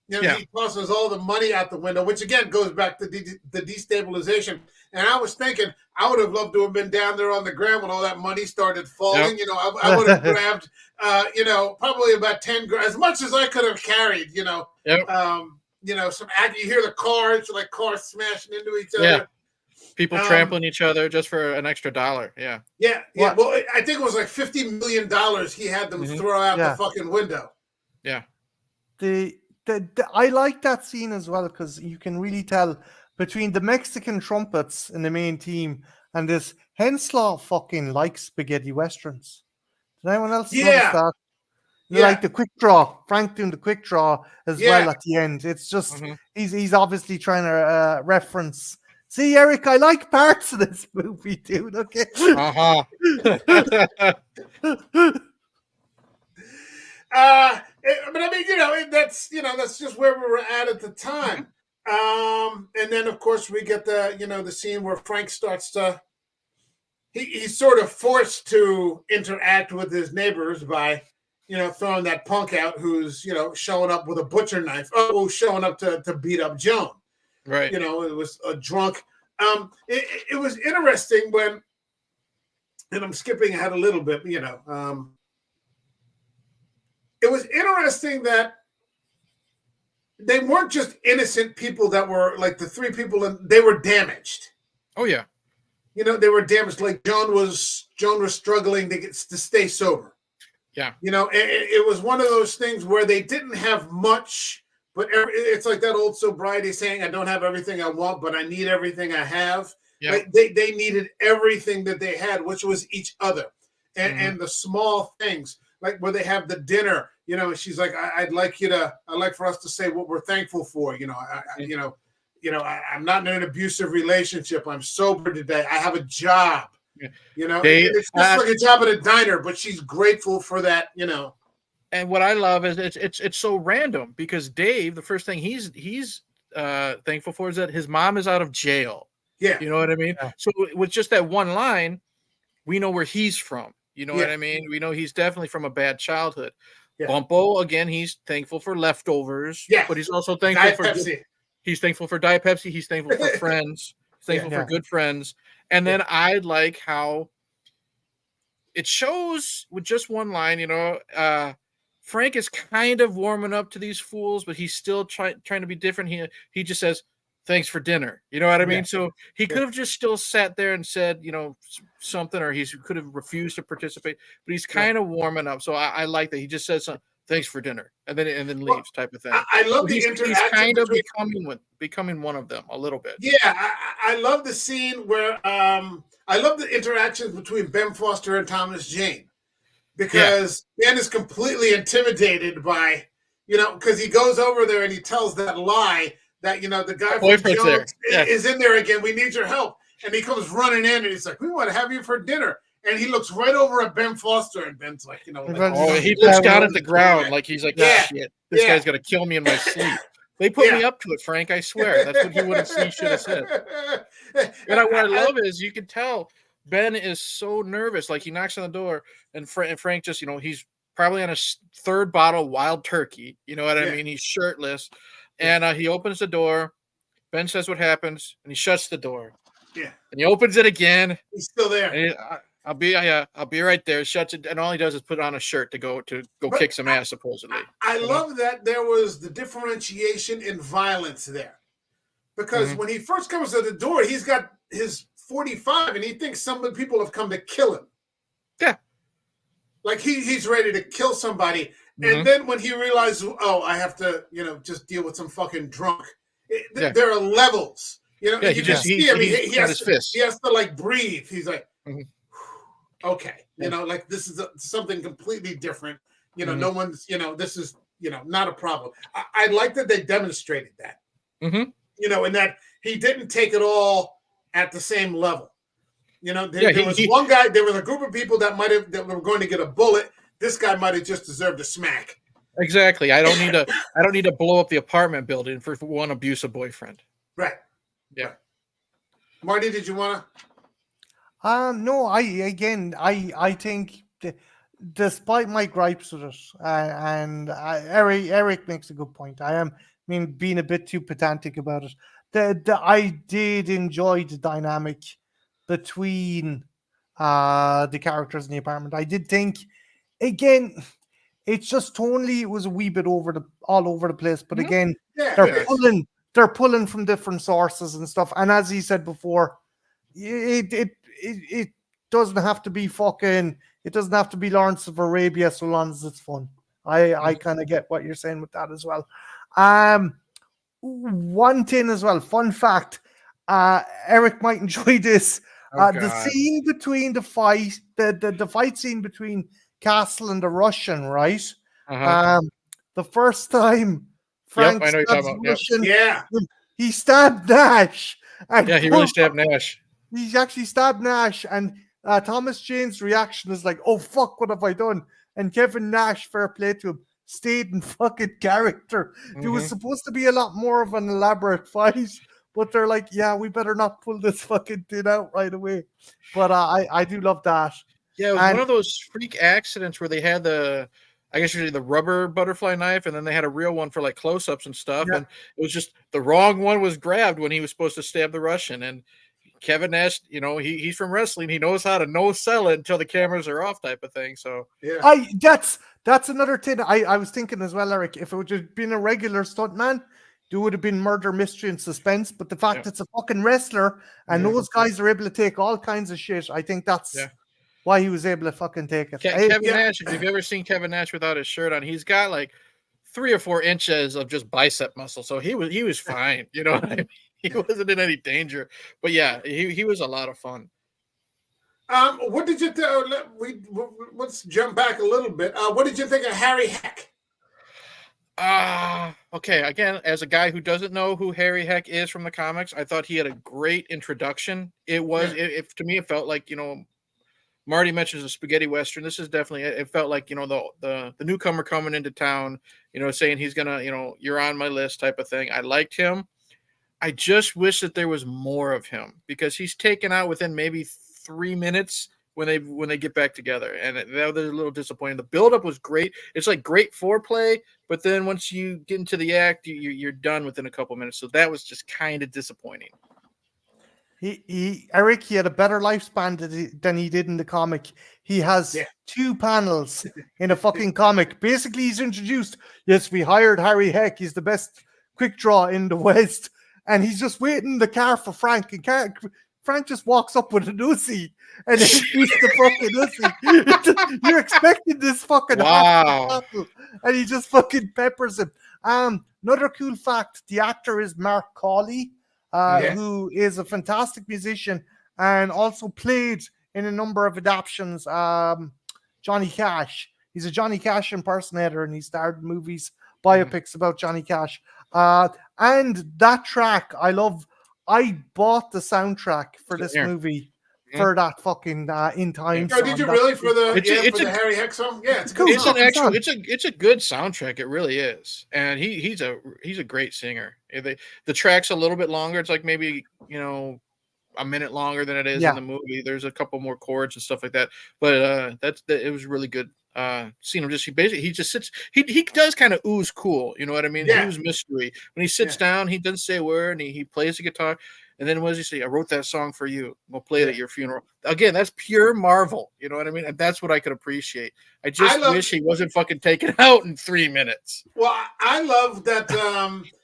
He tosses all the money out the window, which again goes back to the destabilization. And I was thinking, I would have loved to have been down there on the ground when all that money started falling. Yep. I would have grabbed, probably about 10 grand, as much as I could have carried. Yep. Some you hear the cars, like cars smashing into each other. Yeah. People trampling each other just for an extra $1. Yeah. Yeah. Yeah. Well, I think it was like $50 million he had them throw out the fucking window. Yeah. I like that scene as well because you can really tell between the Mexican trumpets in the main team and this Hensleigh fucking likes spaghetti westerns. Did anyone else notice that? Like the quick draw, Frank doing the quick draw as well at the end. It's just he's obviously trying to reference. See, Eric, I like parts of this movie, dude. Okay. But I mean, that's just where we were at the time. And then of course we get the scene where Frank starts to he's sort of forced to interact with his neighbors by throwing that punk out who's showing up with a butcher knife, showing up to beat up Joan. Right. It was a drunk. It was interesting when, and I'm skipping ahead a little bit, it was interesting that they weren't just innocent people that were like the three people, and they were damaged. Oh yeah. They were damaged. Like Joan was struggling to stay sober. Yeah. It was one of those things where they didn't have much, but it's like that old sobriety saying, "I don't have everything I want, but I need everything I have." Yeah. Like they needed everything that they had, which was each other, and the small things. Like where they have the dinner, she's like, I'd like for us to say what we're thankful for. I'm not in an abusive relationship. I'm sober today. I have a job. It's just like a job at a diner, but she's grateful for that. And what I love is it's so random because Dave, the first thing he's thankful for is that his mom is out of jail. Yeah, you know what I mean. Yeah. So with just that one line, we know where he's from. You know what I mean? We know he's definitely from a bad childhood. Yeah. Bumpo, again, he's thankful for leftovers. Yeah. But he's also thankful Diet Pepsi. He's thankful for Diet Pepsi. He's thankful for friends. He's thankful for good friends. And then I like how it shows with just one line, Frank is kind of warming up to these fools, but he's still trying to be different. He just says, "Thanks for dinner." You know what I mean? So he could have just still sat there and said, something, or he could have refused to participate, but he's kind of warming up. So I like that he just says something, "Thanks for dinner," and then leaves, type of thing. I love So the interaction. He's kind of becoming one of them a little bit. Yeah, I love the scene where I love the interactions between Ben Foster and Thomas Jane, because Ben is completely intimidated by, because he goes over there and he tells that lie that, the guy from Jones is in there again. We need your help. And he comes running in and he's like, "We want to have you for dinner." And he looks right over at Ben Foster, and Ben's like, he looks down at the ground like he's like, "Shit, this guy's gonna kill me in my sleep." They put me up to it, Frank. I swear. That's what he should have said. And what I love is you can tell Ben is so nervous. Like, he knocks on the door, and Frank just, he's probably on his third bottle of Wild Turkey. You know what I mean? He's shirtless, and he opens the door. Ben says what happens, and he shuts the door. Yeah. And he opens it again. He's still there. And I'll be right there. Shuts it, and all he does is put on a shirt to go kick some ass, supposedly. I love that there was the differentiation in violence there, because when he first comes to the door, he's got his 45, and he thinks some of the people have come to kill him. Yeah, like he's ready to kill somebody, and then when he realizes, I have to, just deal with some fucking drunk. There are levels. You just see him. He has to like breathe. He's like. Okay, like this is something completely different. No one's, this is, not a problem. I like that they demonstrated that. And that he didn't take it all at the same level. There was one guy. There was a group of people that were going to get a bullet. This guy might have just deserved a smack. Exactly. I don't need to blow up the apartment building for one abusive boyfriend. Right. Yeah. Right. Marty, did you want to? No, I think despite my gripes with it, and Eric makes a good point. Being a bit too pedantic about it. I did enjoy the dynamic between the characters in the apartment. I did think, again, it's just tonally it was a wee bit all over the place. But again, they're pulling from different sources and stuff. And as he said before, it doesn't have to be it doesn't have to be Lawrence of Arabia so long as it's fun. I kind of get what you're saying with that as well. One thing as well, fun fact, Eric might enjoy this. The scene between the fight scene between Castle and the Russian, right? The first time Frank stabbed Russian, he stabbed Nash. He really stabbed Nash. He actually stabbed Nash, and Thomas Jane's reaction is like, "Oh fuck, what have I done?" And Kevin Nash, fair play to him, stayed in fucking character. There was supposed to be a lot more of an elaborate fight, but they're like, "Yeah, we better not pull this fucking thing out right away." But I do love that. Yeah, it was one of those freak accidents where they had the rubber butterfly knife, and then they had a real one for like close-ups and stuff, and it was just the wrong one was grabbed when he was supposed to stab the Russian. And Kevin Nash, he's from wrestling. He knows how to no sell it until the cameras are off, type of thing. So that's another thing I was thinking as well, Eric. If it would have been a regular stuntman, there would have been murder, mystery, and suspense. But the fact it's a fucking wrestler and those guys are able to take all kinds of shit, I think that's why he was able to fucking take it. Kevin Nash, if you've ever seen Kevin Nash without his shirt on, he's got like 3 or 4 inches of just bicep muscle. So he was fine. You know what I mean? He wasn't in any danger. But yeah, he was a lot of fun. What did you let's jump back a little bit. What did you think of Harry Heck? Okay. Again, as a guy who doesn't know who Harry Heck is from the comics, I thought he had a great introduction. It was, to me, it felt like, Marty mentions a spaghetti western. This is definitely, it felt like, the newcomer coming into town, saying he's gonna, you're on my list type of thing. I liked him. I just wish that there was more of him, because he's taken out within maybe 3 minutes when they get back together, and that was a little disappointing. The buildup was great. It's like great foreplay, but then once you get into the act, you're done within a couple minutes. So that was just kind of disappointing. Eric, he had a better lifespan than he did in the comic. He has Yeah. 2 panels in a fucking comic. Basically, he's introduced. Yes, we hired Harry Heck. He's the best quick draw in the West, and he's just waiting in the car for Frank. And Frank just walks up with an Uzi and then shoots the fucking Uzi. You're expecting this fucking Wow. battle, and he just fucking peppers him. Another cool fact: the actor is Mark Cawley. Yeah. Who is a fantastic musician and also played in a number of adaptations. Johnny Cash. He's a Johnny Cash impersonator, and he starred in movies, biopics about Johnny Cash. And that track, I love. I bought the soundtrack for this movie for that fucking In Time. Oh, did you really for the the Harry Heck song? Yeah, it's a good song. It's a good soundtrack. It really is, and he's a great singer. The track's a little bit longer. It's like maybe a minute longer than it is in the movie. There's a couple more chords and stuff like that, but it was really good. Seeing him he just sits. He does kind of ooze cool. You know what I mean? Yeah. Ooze mystery. When he sits down, he doesn't say a word, and he plays the guitar. And then what does he say? I wrote that song for you. We'll play it at your funeral. Again, that's pure Marvel. You know what I mean? And that's what I could appreciate. I wish he wasn't fucking taken out in 3 minutes. Well, I love that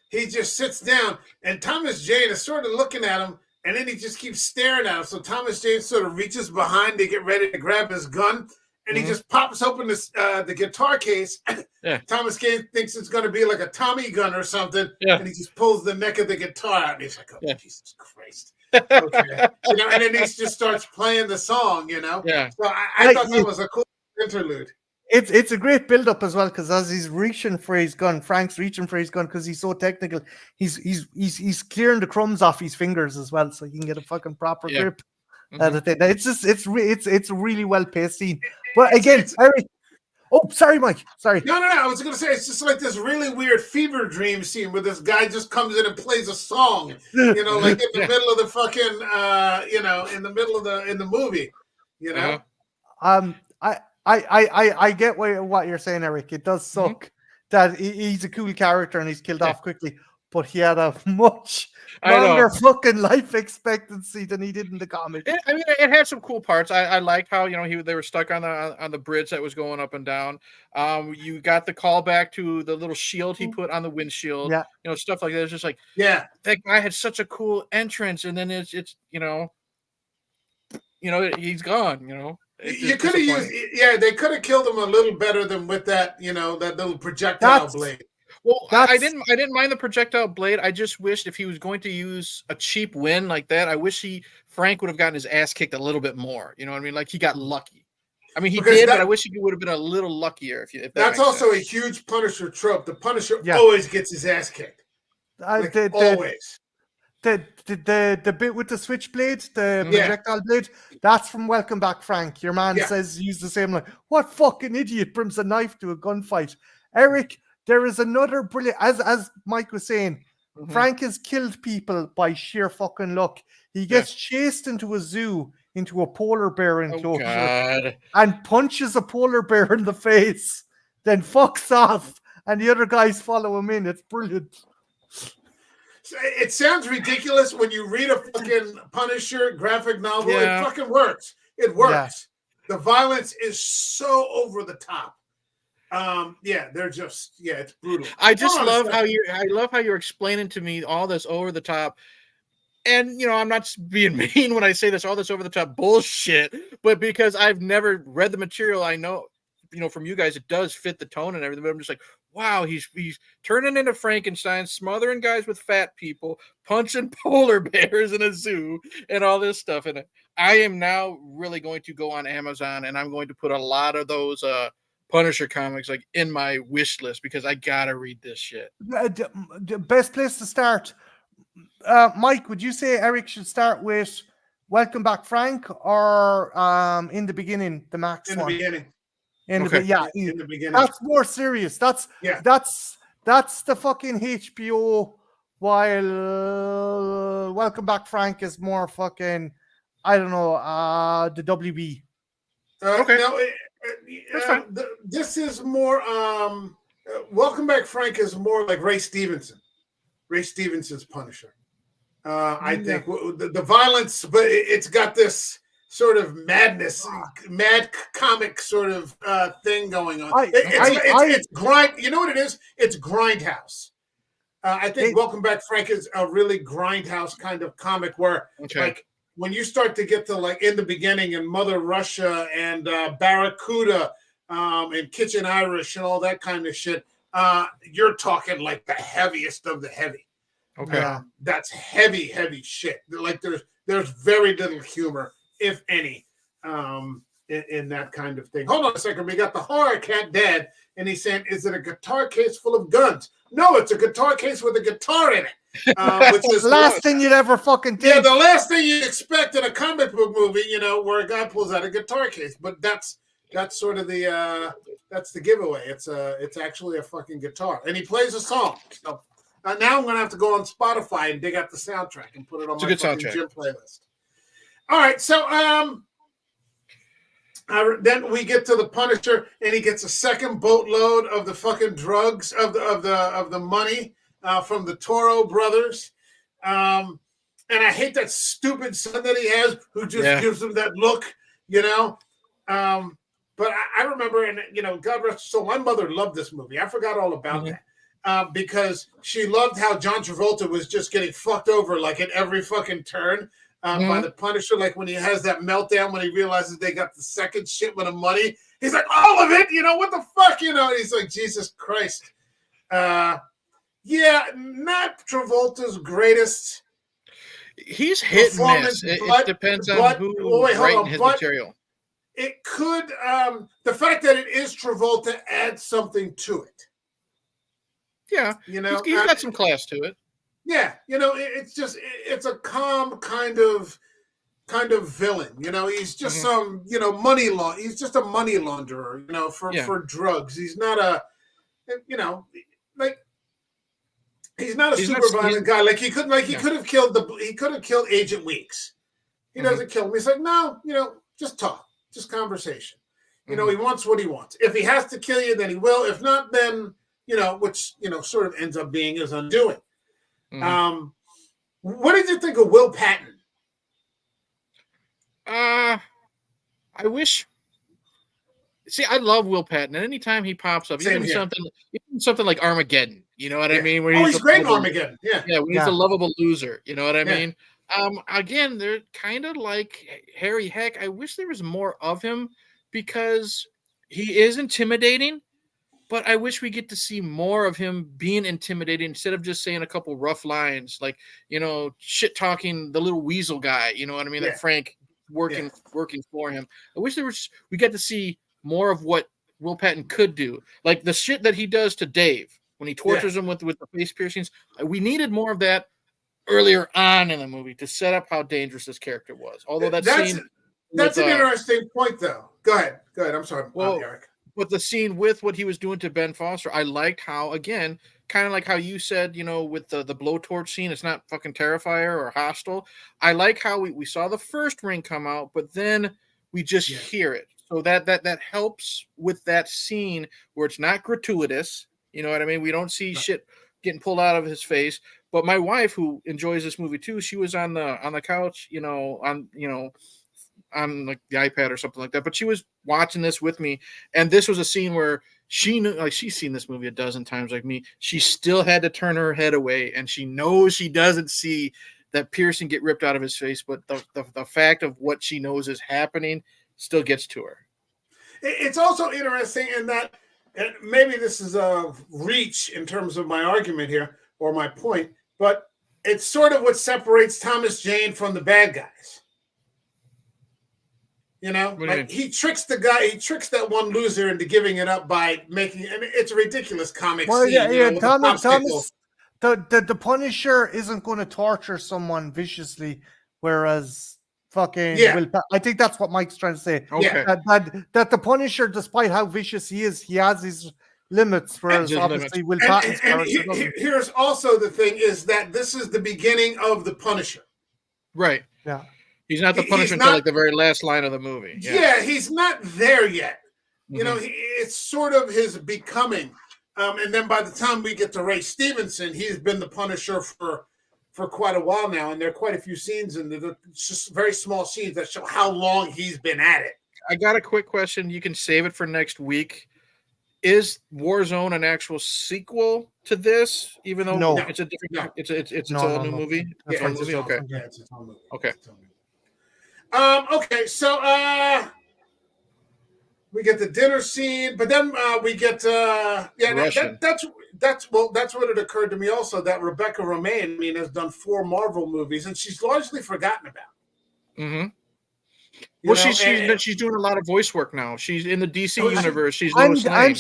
he just sits down and Thomas Jane is sort of looking at him and then he just keeps staring at him. So Thomas Jane sort of reaches behind to get ready to grab his gun. And he just pops open the guitar case. Yeah. Thomas Jane thinks it's going to be like a Tommy gun or something. Yeah. And he just pulls the neck of the guitar out. And he's like, oh, Jesus Christ. Okay. And then he just starts playing the song, Yeah. So I thought that was a cool interlude. It's a great build-up as well, because as he's reaching for his gun, Frank's reaching for his gun because he's so technical. He's clearing the crumbs off his fingers as well, so he can get a fucking proper grip. It's a really well paced scene. But again, Harry. Oh, sorry, Mike. Sorry. No. I was gonna say it's just like this really weird fever dream scene where this guy just comes in and plays a song, like in the middle of the fucking, in the middle of the movie, I get what you're saying, Eric. It does suck that he's a cool character and he's killed off quickly, but he had a much longer fucking life expectancy than he did in the comic. It had some cool parts. I liked how they were stuck on the bridge that was going up and down. You got the callback to the little shield he put on the windshield. Stuff like that. It's just like that guy had such a cool entrance, and then it's he's gone. You could have used, they could have killed him a little better than with that, that little projectile blade. Well, I didn't mind the projectile blade. I just wished if he was going to use a cheap win like that, I wish Frank would have gotten his ass kicked a little bit more. You know what I mean? Like he got lucky. I mean, he did, but I wish he would have been a little luckier. If that's also a huge Punisher trope. The Punisher always gets his ass kicked. Always. The bit with the switchblade, the projectile blade, that's from Welcome Back, Frank. Your man says use the same line. What fucking idiot brings a knife to a gunfight? Eric, there is another brilliant, as Mike was saying, Frank has killed people by sheer fucking luck. He gets chased into a zoo, into a polar bear enclosure, and punches a polar bear in the face, then fucks off, and the other guys follow him in. It's brilliant. It sounds ridiculous when you read a fucking Punisher graphic novel. It fucking works. It works. The violence is so over the top. They're just it's brutal. I love how you're explaining to me all this over the top. And I'm not being mean when I say this, all this over the top bullshit, but because I've never read the material, I know, from you guys, it does fit the tone and everything. But I'm just like, wow, he's turning into Frankenstein, smothering guys with fat people, punching polar bears in a zoo, and all this stuff. And I am now really going to go on Amazon and I'm going to put a lot of those Punisher comics like in my wish list because I gotta read this shit. The best place to start, Mike, would you say Eric should start with Welcome Back, Frank, or in the beginning, the Max one? In the beginning. That's more serious. That's the fucking HBO. While Welcome Back, Frank is more fucking, I don't know, the WB. This is more. Welcome Back, Frank is more like Ray Stevenson's Punisher. I think the violence, but it's got this sort of madness, mad comic sort of thing going on. It's grind. You know what it is? It's Grindhouse. I think Welcome Back, Frank is a really Grindhouse kind of comic where, like, when you start to get to like in the beginning and Mother Russia and Barracuda and Kitchen Irish and all that kind of shit, you're talking like the heaviest of the heavy. Okay, that's heavy shit. Like there's very little humor, if any, in that kind of thing. Hold on a second. We got the horror cat dad, and he's saying, "Is it a guitar case full of guns?" No, it's a guitar case with a guitar in it. Which is the last thing you'd ever fucking do. Yeah, the last thing you'd expect in a comic book movie, where a guy pulls out a guitar case. But that's sort of the that's the giveaway. It's actually a fucking guitar, and he plays a song. So now I'm gonna have to go on Spotify and dig out the soundtrack and put it on my fucking gym playlist. All right, so then we get to the Punisher, and he gets a second boatload of the fucking drugs of the money from the Toro brothers, and I hate that stupid son that he has who just gives him that look, But I remember, and God rest her soul, my mother loved this movie. I forgot all about that because she loved how John Travolta was just getting fucked over like at every fucking turn. By the Punisher, like when he has that meltdown when he realizes they got the second shipment of money, he's like, all of it, what the fuck, he's like, Jesus Christ. Not Travolta's greatest. He's hit and miss. It depends on who's writing his material. It could, the fact that it is Travolta adds something to it. Yeah, he's got some class to it. Yeah, it's a calm kind of villain. He's just some, he's just a money launderer, for drugs. He's not a, he's not a super violent guy. Like he could have killed Agent Weeks. He doesn't kill him. He's like, no, just talk, just conversation. He wants what he wants. If he has to kill you, then he will. If not, then, which, sort of ends up being his undoing. What did you think of Will Patton? I wish. See, I love Will Patton, and anytime he pops up, even something like Armageddon. You know what I mean? Where he's great in Armageddon. Yeah, when he's a lovable loser. You know what I mean? Again, they're kind of like Harry Heck. I wish there was more of him because he is intimidating. But I wish we get to see more of him being intimidating instead of just saying a couple rough lines, like, shit talking the little weasel guy. You know what I mean? That Frank working for him. I wish we got to see more of what Will Patton could do, like the shit that he does to Dave when he tortures him with the face piercings. We needed more of that earlier on in the movie to set up how dangerous this character was. Although that's an interesting point, though. Go ahead. I'm sorry, Eric. But the scene with what he was doing to Ben Foster, I liked how, again, kind of like how you said, with the blowtorch scene, it's not fucking Terrifier or Hostile. I like how we saw the first ring come out, but then we just hear it. So that helps with that scene where it's not gratuitous. You know what I mean? We don't see shit getting pulled out of his face. But my wife, who enjoys this movie too, she was on the couch, on like the iPad or something like that, but she was watching this with me, and this was a scene where she knew, like, she's seen this movie a dozen times like me. She still had to turn her head away, and she knows she doesn't see that piercing get ripped out of his face, but the fact of what she knows is happening still gets to her. It's also interesting in that, and maybe this is a reach in terms of my argument here or my point, but it's sort of what separates Thomas Jane from the bad guys. He tricks the guy. He tricks that one loser into giving it up by making. I mean, it's a ridiculous comic scene. Thomas, the Punisher isn't going to torture someone viciously, whereas fucking I think that's what Mike's trying to say. Okay. That the Punisher, despite how vicious he is, he has his limits. Whereas obviously Will Patton's character doesn't. Here's also the thing: is that this is the beginning of the Punisher. Right. Yeah. He's not the Punisher until like the very last line of the movie. Yeah, he's not there yet. It's sort of his becoming. And then by the time we get to Ray Stevenson, he's been the Punisher for for quite a while now, and there are quite a few scenes, and it's just very small scenes that show how long he's been at it. I got a quick question. You can save it for next week. Is Warzone an actual sequel to this? Even though No. it's a different, No. it's its No, own no, new no. movie. That's Yeah, right. movie. Okay. Yeah, it's its own movie. Okay. It's its own movie. Okay, so we get the dinner scene, but then we get that's what it occurred to me also, that Rebecca Romijn, I mean, has done 4 Marvel movies, and she's largely forgotten about. Mm-hmm. You Well, know, she's doing a lot of voice work now. She's in the DC Oh, is she? universe. She's Lois Lane.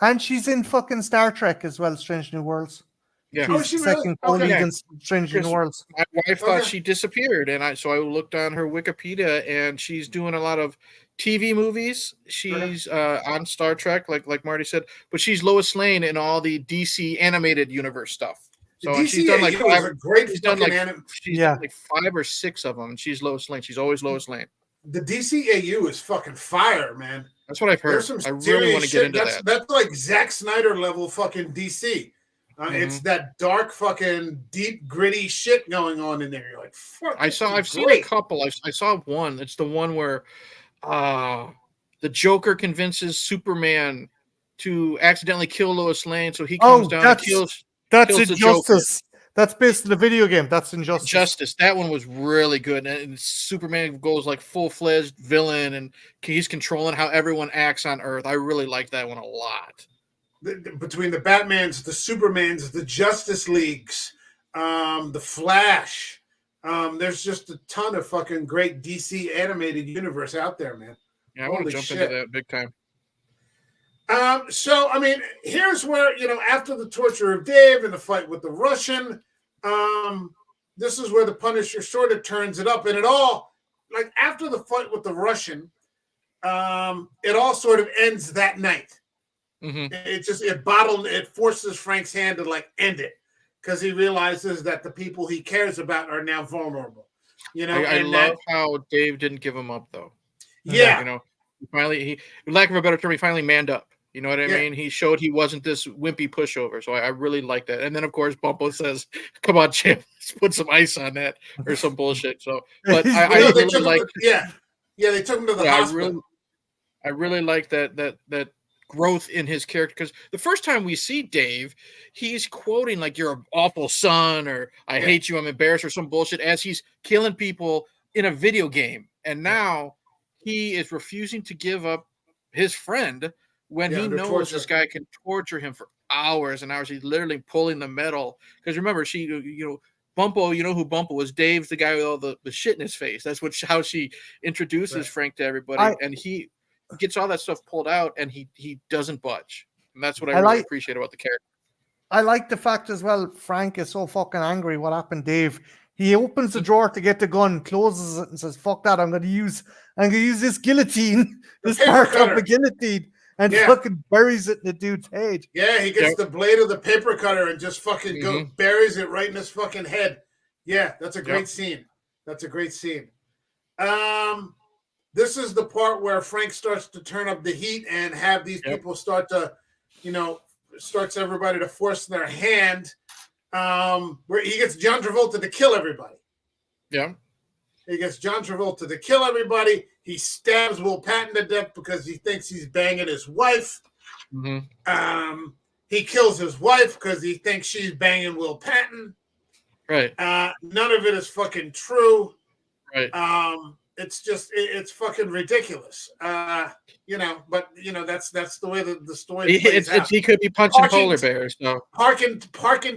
And she's in fucking Star Trek as well, Strange New Worlds. Yeah. Oh, She's is she really? second Okay. co-lead in Strange New Chris, Worlds. My wife thought Okay. she disappeared, and so I looked on her Wikipedia, and she's doing a lot of TV movies. She's on Star Trek, like Marty said, but she's Lois Lane in all the DC animated universe stuff. So The and she's done like DCAU is a great she's done fucking like she's done like 5 or 6 of them. And she's Lois Lane. She's always Lois Lane. The DCAU is fucking fire, man. That's what I've heard. There's some I really serious want to get shit. into that. That's like Zack Snyder level fucking DC. It's that dark fucking deep gritty shit going on in there. You're like, fuck. I've seen a couple. I saw one. It's the one where the Joker convinces Superman to accidentally kill Lois Lane, so he comes down and kills. That's kills the Injustice. That's based on the video game. That's Injustice. Justice. That one was really good. And Superman goes like full-fledged villain, and he's controlling how everyone acts on Earth. I really like that one a lot. Between the Batmans, the Supermans, the Justice Leagues, the Flash, there's just a ton of fucking great DC animated universe out there, man. Yeah, I want to jump into that big time. So, I mean, here's where, after the torture of Dave and the fight with the Russian, this is where the Punisher sort of turns it up. And it all, like, after the fight with the Russian, it all sort of ends that night. Mm-hmm. It forces Frank's hand to, like, end it, because he realizes that the people he cares about are now vulnerable. I love how Dave didn't give him up, though. Yeah. He lack of a better term, he finally manned up. You know what I mean? He showed he wasn't this wimpy pushover. So I really like that. And then, of course, Bumpo says, come on, champ, let's put some ice on that or some bullshit. So, but I really like. They took him to the hospital. I really like that growth in his character, because the first time we see Dave, he's quoting like, you're an awful son, or I hate you, I'm embarrassed, or some bullshit, as he's killing people in a video game. And now he is refusing to give up his friend when he knows this guy can torture him for hours and hours. He's literally pulling the metal. Because remember, Bumpo, you know who Bumpo was? Dave's the guy with all the shit in his face. That's how she introduces Frank to everybody. And he gets all that stuff pulled out, and he doesn't budge. And that's what I really appreciate about the character. I like the fact as well, Frank is so fucking angry. What happened, Dave? He opens the drawer to get the gun, closes it, and says, fuck that, I'm gonna use this guillotine, this part of the guillotine, and fucking buries it in the dude's head. Yeah, he gets the blade of the paper cutter and just fucking buries it right in his fucking head. Yeah, that's a great scene. That's a great scene. This is the part where Frank starts to turn up the heat and have these people start to, starts everybody to force their hand, where he gets John Travolta to kill everybody. Yeah. He gets John Travolta to kill everybody. He stabs Will Patton to death because he thinks he's banging his wife. Mm-hmm. He kills his wife because he thinks she's banging Will Patton. Right. None of it is fucking true. Right. It's fucking ridiculous. But that's the way the story plays out. He could be punching polar bears. No. Parking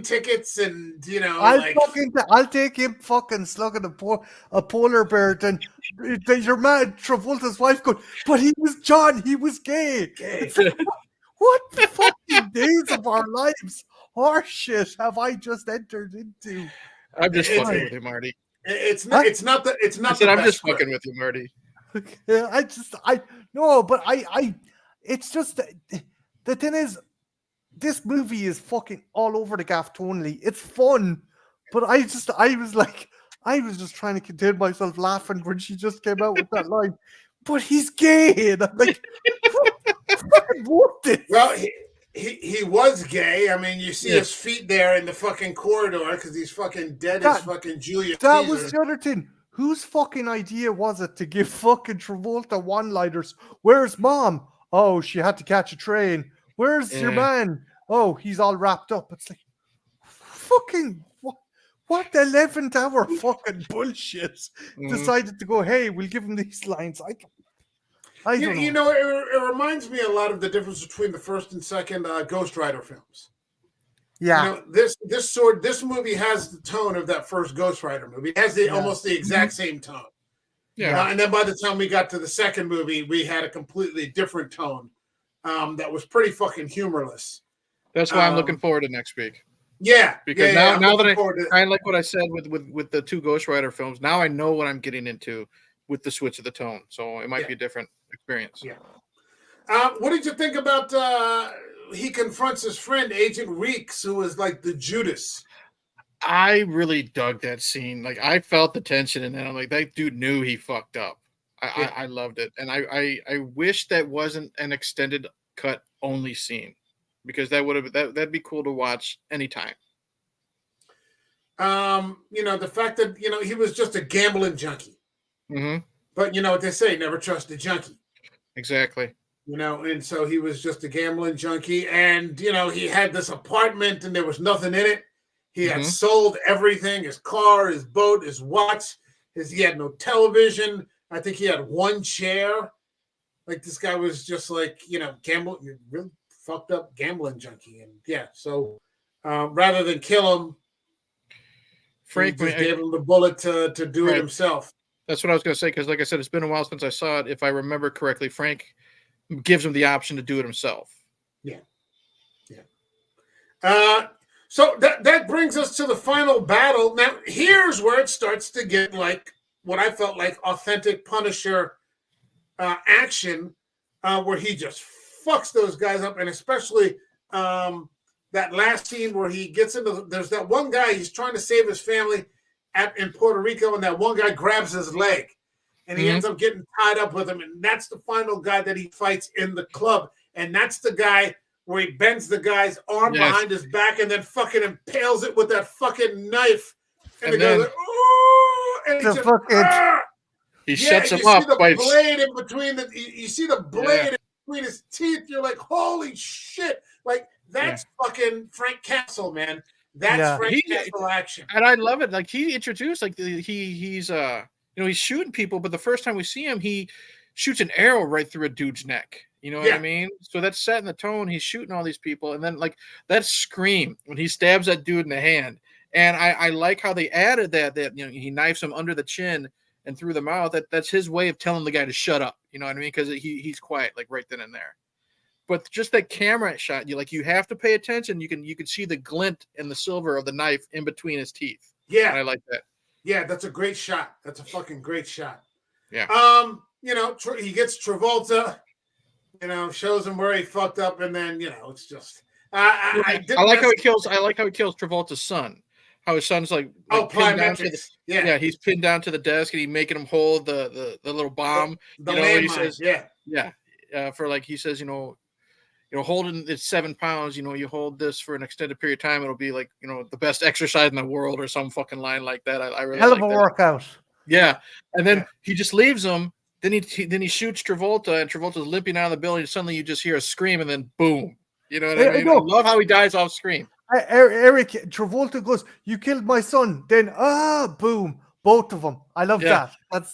tickets, and I'll take him fucking slugging a polar bear. Then you're mad. Travolta's wife goes, but he was gay. What the fucking days of our lives? Horseshit have I just entered into? I'm just fucking with you, Marty. It's not. I'm just fucking with you, Marty. It's just the thing is, this movie is fucking all over the gaff tonally. It's fun, but I was just trying to contain myself laughing when she just came out with that line. But he's gay, and I'm like, fucking what this? Well, he was gay. I mean, you see his feet there in the fucking corridor because he's fucking dead as fucking Julius That Caesar. was the other thing. Whose fucking idea was it to give fucking Travolta one-liners? Where's mom? Oh, she had to catch a train. Where's your man? Oh, he's all wrapped up. It's like, fucking what the 11th hour fucking bullshit decided to go, hey, we'll give him these lines. I don't know. You know, it reminds me a lot of the difference between the first and second Ghost Rider films. Yeah. You know, this movie has the tone of that first Ghost Rider movie. It has almost the exact same tone. Yeah. And then by the time we got to the second movie, we had a completely different tone that was pretty fucking humorless. That's why I'm looking forward to next week. Yeah. Because now that I like what I said with the two Ghost Rider films, now I know what I'm getting into with the switch of the tone. So it might be a different experience. Yeah. What did you think about he confronts his friend Agent Reeks, who was like the Judas? I really dug that scene. Like I felt the tension in that. I'm like, that dude knew he fucked up. I loved it. And I wish that wasn't an extended cut only scene, because that'd be cool to watch anytime. You know, the fact that, you know, he was just a gambling junkie. Mm-hmm. But you know what they say, never trust a junkie. Exactly. You know, and so he was just a gambling junkie, and you know, he had this apartment and there was nothing in it. He had sold everything, his car, his boat, his watch, he had no television. I think he had one chair. Like this guy was just like, you know, gambling, really fucked up gambling junkie. And yeah, so rather than kill him, Frank just gave him the bullet to do it himself. That's what I was going to say, because like I said, it's been a while since I saw it. If I remember correctly, Frank gives him the option to do it himself. Yeah. Yeah. So that brings us to the final battle. Now, here's where it starts to get like what I felt like authentic Punisher action, where he just fucks those guys up. And especially that last scene where he gets into, there's that one guy, he's trying to save his family in Puerto Rico, and that one guy grabs his leg. And he ends up getting tied up with him. And that's the final guy that he fights in the club. And that's the guy where he bends the guy's arm behind his back and then fucking impales it with that fucking knife. And the guy's like, ooh! And he shuts him you up. See the blade in between you see the blade in between his teeth. You're like, holy shit. Like, that's fucking Frank Castle, man. That's Frank Castle action. And I love it. Like, he introduced, like, he's you know, he's shooting people, but the first time we see him, he shoots an arrow right through a dude's neck. You know what I mean? So that's setting the tone. He's shooting all these people. And then, like, that scream when he stabs that dude in the hand. And I like how they added that, you know, he knifes him under the chin and through the mouth. That's his way of telling the guy to shut up. You know what I mean? Because he's quiet, like, right then and there. But just that camera shot, you have to pay attention. You can see the glint and the silver of the knife in between his teeth. Yeah. And I like that. Yeah, that's a great shot. That's a fucking great shot. Yeah. You know, he gets Travolta, you know, shows him where he fucked up, and then, you know, it's just I like how he kills Travolta's son. How his son's like pinned down to the, he's pinned down to the desk, and he's making him hold the little bomb. The you know, he says, for like, he says, you know, holding it's 7 pounds, you know, you hold this for an extended period of time, it'll be like, you know, the best exercise in the world, or some fucking line like that. I really hell like of a that. workout. Yeah. And then he just leaves him. Then he shoots Travolta, and Travolta's limping out of the building. Suddenly you just hear a scream, and then boom. You know what I mean? I love how he dies off screen. Eric, Travolta goes, "You killed my son." Then boom, both of them. I love that. That's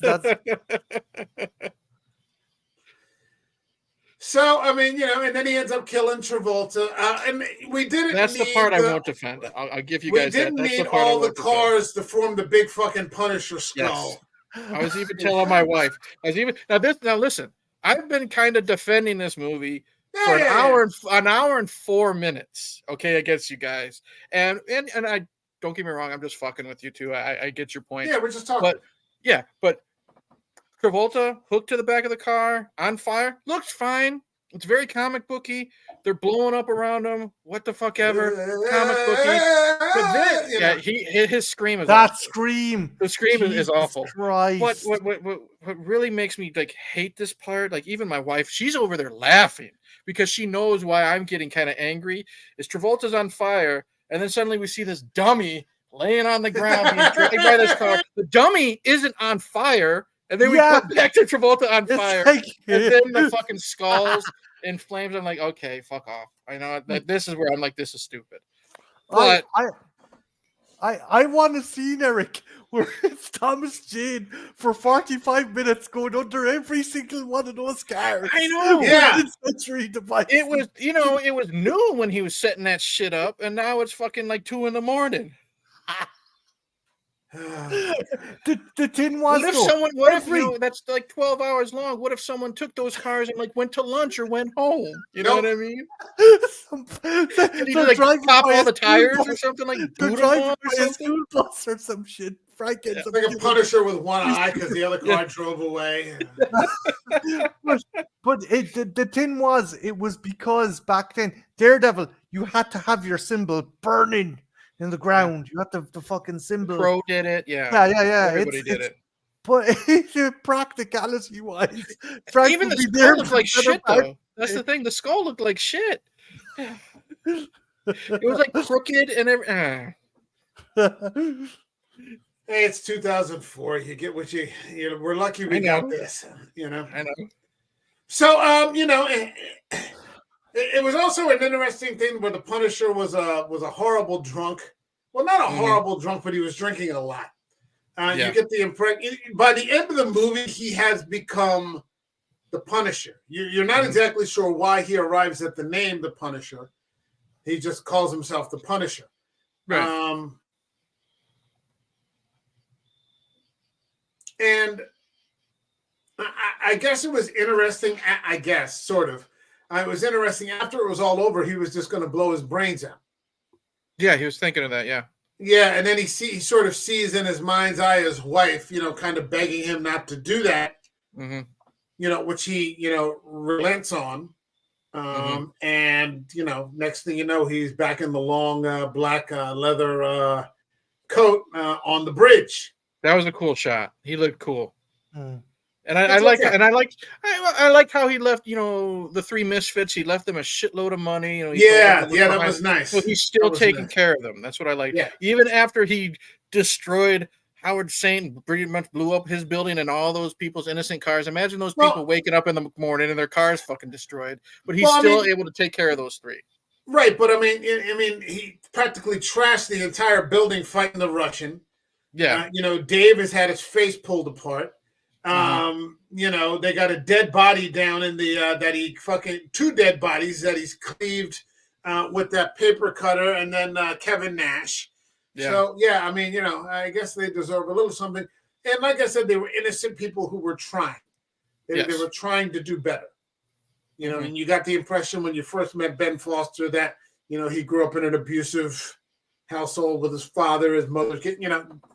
So, I mean, you know, and then he ends up killing Travolta. And we didn't That's the part I won't defend. I'll give you guys that. We That's didn't need the part all the cars to form the big fucking Punisher skull. Yes. I was even telling my wife. Now listen, I've been kind of defending this movie for an hour and 4 minutes, okay, against you guys. And I don't get me wrong, I'm just fucking with you too. I get your point. Yeah, we're just talking. But Travolta hooked to the back of the car, on fire, looks fine. It's very comic booky. They're blowing up around him. What the fuck ever. Comic booky. But then, yeah, his scream is That awful. scream. The scream is Jesus awful. Christ. What really makes me like hate this part, like even my wife, she's over there laughing because she knows why I'm getting kind of angry. Is Travolta's on fire, and then suddenly we see this dummy laying on the ground being dragged by this car. The dummy isn't on fire, and then we cut back to Travolta on fire, and then the fucking skulls and flames. I'm like, okay, fuck off. I know that this is where I'm like, this is stupid. But I want to see Eric where it's Thomas Jane for 45 minutes going under every single one of those cars. I know. Yeah. It was, it was noon when he was setting that shit up, and now it's fucking like 2 a.m. the tin was. What if that's like 12 hours long? What if someone took those cars and like went to lunch or went home? You know what I mean? Did he like pop all the tires or something, like boot them off or something? School bus or some shit. Like a Punisher with one eye because the other car drove away. but the thing was, it was because back then, Daredevil, you had to have your symbol burning in the ground. You had the fucking symbol. Crow did it, yeah. Everybody did it. But practicality wise, even the skull looked like shit though. That's the thing. The skull looked like shit. It was like crooked and everything. Hey, it's 2004. You get what you know. We're lucky we got this. I know. So, it was also an interesting thing where the Punisher was a horrible drunk. Well, not a horrible drunk, but he was drinking a lot. You get the impression by the end of the movie, he has become the Punisher. You're not exactly sure why he arrives at the name the Punisher. He just calls himself the Punisher. Right. And I guess it was interesting. I guess, sort of. It was interesting. After it was all over, he was just going to blow his brains out. Yeah, he was thinking of that, yeah. Yeah, and then he sort of sees in his mind's eye his wife, kind of begging him not to do that, which he, relents on. And, next thing you know, he's back in the long black leather coat on the bridge. That was a cool shot. He looked cool. And I like how he left, the 3 misfits. He left them a shitload of money. That was nice. So he's still taking care of them. That's what I like. Yeah. Even after he destroyed Howard Saint, pretty much blew up his building and all those people's innocent cars. Imagine those people waking up in the morning and their cars fucking destroyed. But he's still able to take care of those 3. Right, but I mean, he practically trashed the entire building fighting the Russian. Yeah. Dave has had his face pulled apart. They got a dead body down in the 2 dead bodies that he's cleaved with that paper cutter, and then Kevin Nash. Yeah. So I guess they deserve a little something. And like I said, they were innocent people who were trying. They were trying to do better. And you got the impression when you first met Ben Foster that he grew up in an abusive household with his father, his mother,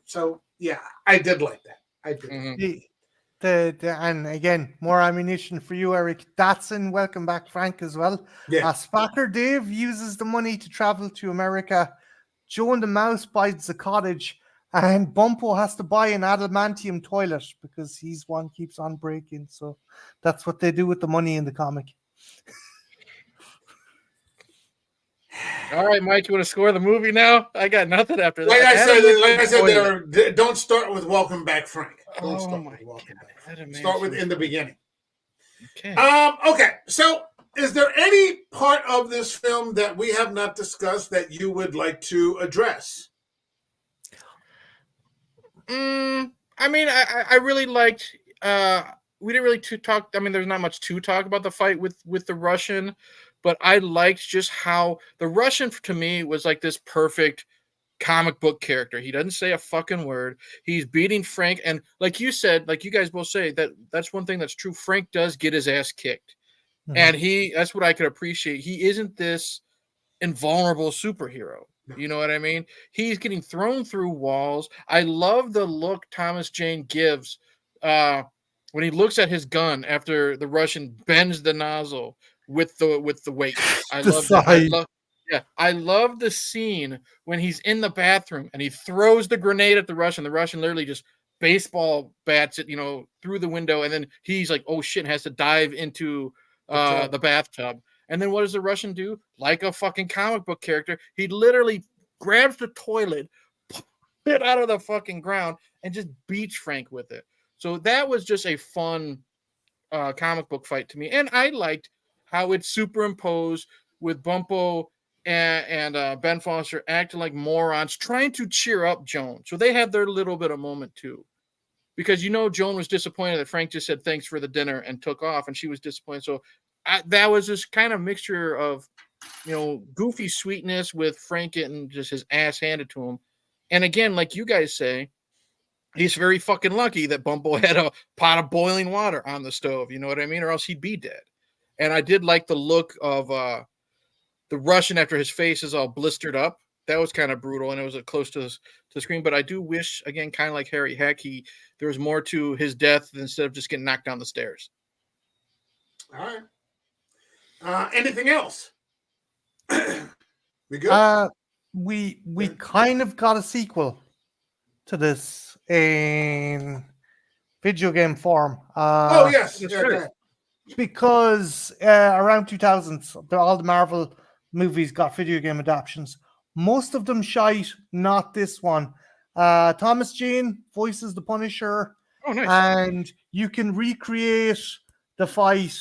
So yeah, I did like that. I did. And again, more ammunition for you, Eric. Datsun, welcome back, Frank, as well. Yeah. Spacker Dave uses the money to travel to America. Joe and the Mouse buys a cottage, and Bumpo has to buy an adamantium toilet because he's one keeps on breaking. So that's what they do with the money in the comic. All right, Mike, you want to score the movie now? I got nothing after that. Like I said, don't start with Welcome Back, Frank. Don't start with Welcome Back. Start with In the Beginning. Okay. Okay. So, is there any part of this film that we have not discussed that you would like to address? I really liked. We didn't really talk. I mean, there's not much to talk about the fight with the Russian. But I liked just how the Russian, to me, was like this perfect comic book character. He doesn't say a fucking word. He's beating Frank. And like you said, like you guys both say, that's one thing that's true. Frank does get his ass kicked. Mm-hmm. And that's what I could appreciate. He isn't this invulnerable superhero. You know what I mean? He's getting thrown through walls. I love the look Thomas Jane gives when he looks at his gun after the Russian bends the nozzle. with the weight. I The love that. I side. love. Yeah, I love the scene when he's in the bathroom and he throws the grenade at the Russian. The Russian literally just baseball bats it, through the window, and then he's like, "Oh shit!" has to dive into the bathtub. And then what does the Russian do? Like a fucking comic book character, he literally grabs the toilet, it out of the fucking ground, and just beats Frank with it. So that was just a fun comic book fight to me, and I liked how it's superimposed with Bumpo and Ben Foster acting like morons, trying to cheer up Joan. So they had their little bit of moment too, because Joan was disappointed that Frank just said thanks for the dinner and took off, and she was disappointed. So that was this kind of mixture of goofy sweetness with Frank getting just his ass handed to him, and again, like you guys say, he's very fucking lucky that Bumpo had a pot of boiling water on the stove. You know what I mean? Or else he'd be dead. And I did like the look of the Russian after his face is all blistered up. That was kind of brutal, and it was close to the screen. But I do wish, again, kind of like Harry Heck, there was more to his death instead of just getting knocked down the stairs. All right. Anything else? We good? We kind of got a sequel to this in video game form. Yes. Yeah, because around 2000s, all the Marvel movies got video game adaptations. Most of them shite, not this one. Thomas Jane voices the Punisher. Oh, nice. And you can recreate the fight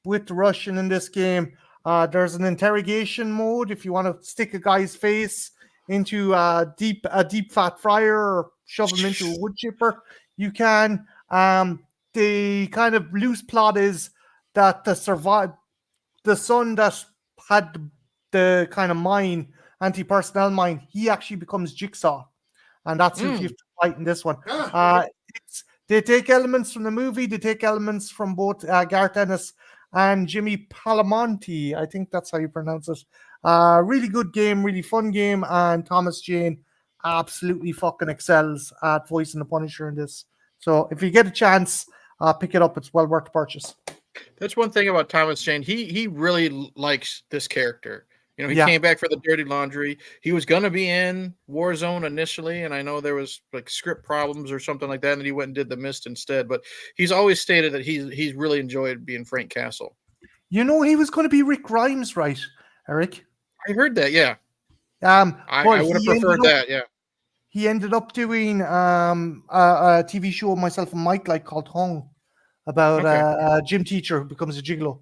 with the Russian in this game. There's an interrogation mode if you want to stick a guy's face into a deep fat fryer or shove him into a wood chipper. You can. The kind of loose plot is that the son that had the kind of anti-personnel mine, he actually becomes Jigsaw, and that's who you have to fight in this one. They take elements from the movie, they take elements from both Garth Ennis and Jimmy Palamonti. I think that's how you pronounce it. Really good game, really fun game, and Thomas Jane absolutely fucking excels at voicing the Punisher in this. So if you get a chance, pick it up. It's well worth the purchase. That's one thing about Thomas Jane. He really likes this character. He came back for the Dirty Laundry. He was going to be in Warzone initially, and I know there was like script problems or something like that, and he went and did The Mist instead. But he's always stated that he's really enjoyed being Frank Castle. He was going to be Rick Grimes, right, Eric? I heard that, yeah. I would have preferred that, yeah. He ended up doing a TV show myself and Mike called Hung about a gym teacher who becomes a gigolo.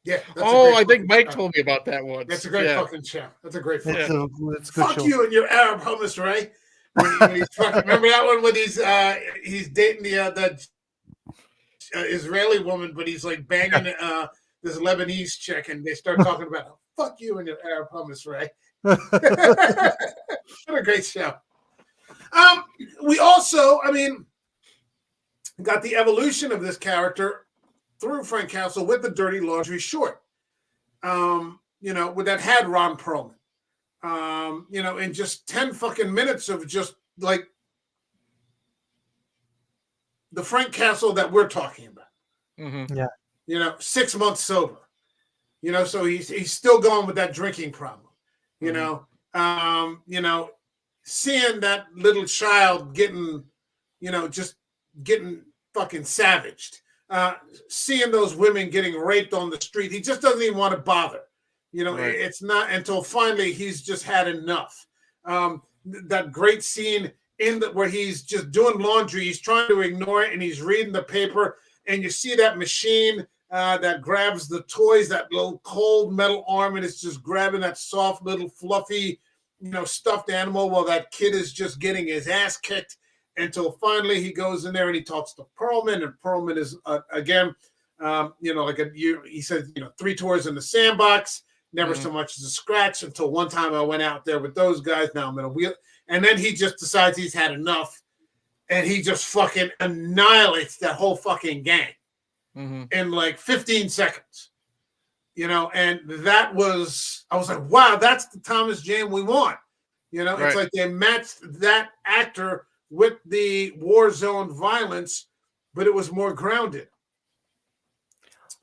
Yeah. I think Mike told me about that one. That's a great fucking show. That's a great fucking show. Fuck you and your Arab hummus, right? When he's fucking, remember that one when he's dating the Israeli woman, but he's like banging this Lebanese chick, and they start talking about fuck you and your Arab hummus, right? What a great show. We also, got the evolution of this character through Frank Castle with the Dirty Laundry short, with that had Ron Perlman, in just 10 fucking minutes of just like the Frank Castle that we're talking about. Mm-hmm. Yeah. 6 months sober, so he's still going with that drinking problem, seeing that little child getting, just getting fucking savaged. Seeing those women getting raped on the street, he just doesn't even want to bother. Right. It's not until finally he's just had enough. That great scene where he's just doing laundry, he's trying to ignore it, and he's reading the paper, and you see that machine that grabs the toys, that little cold metal arm, and it's just grabbing that soft little fluffy, stuffed animal while that kid is just getting his ass kicked. Until finally he goes in there and he talks to Perlman, and Perlman is again, he said, 3 tours in the sandbox, never so much as a scratch. Until one time I went out there with those guys. Now I'm in a wheel, and then he just decides he's had enough, and he just fucking annihilates that whole fucking gang in like 15 seconds. And that was, I was like, wow, that's the Thomas Jane we want. Right. It's like they matched that actor with the war zone violence, but it was more grounded.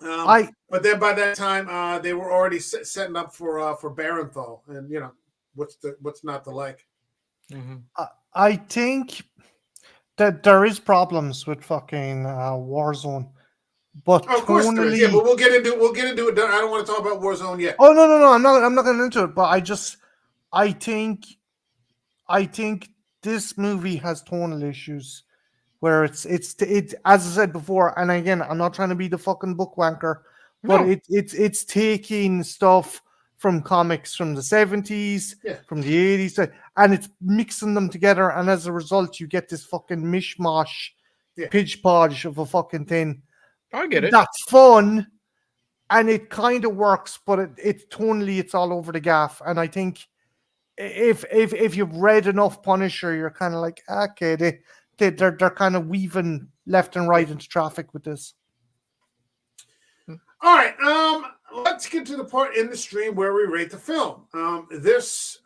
But then by that time, they were already setting up for Barenthal, and what's not to like. Mm-hmm. I think that there is problems with fucking Warzone, but Oh, of course there is. Yeah, but tonally. we'll get into it. I don't want to talk about Warzone yet. Oh no! I'm not getting into it. But I think, I think this movie has tonal issues where it's as I said before, and again, I'm not trying to be the fucking book wanker, but No. it's taking stuff from comics from the 70s, Yeah. from the 80s, and it's mixing them together, and as a result, you get this fucking mishmash, Yeah. pitch podge of a fucking thing. I get it. That's fun, and it kind of works, but it's tonally it's all over the gaff, and I think if you've read enough Punisher, you're kind of like, okay, they're kind of weaving left and right into traffic with this. All right, let's get to the part in the stream where we rate the film. This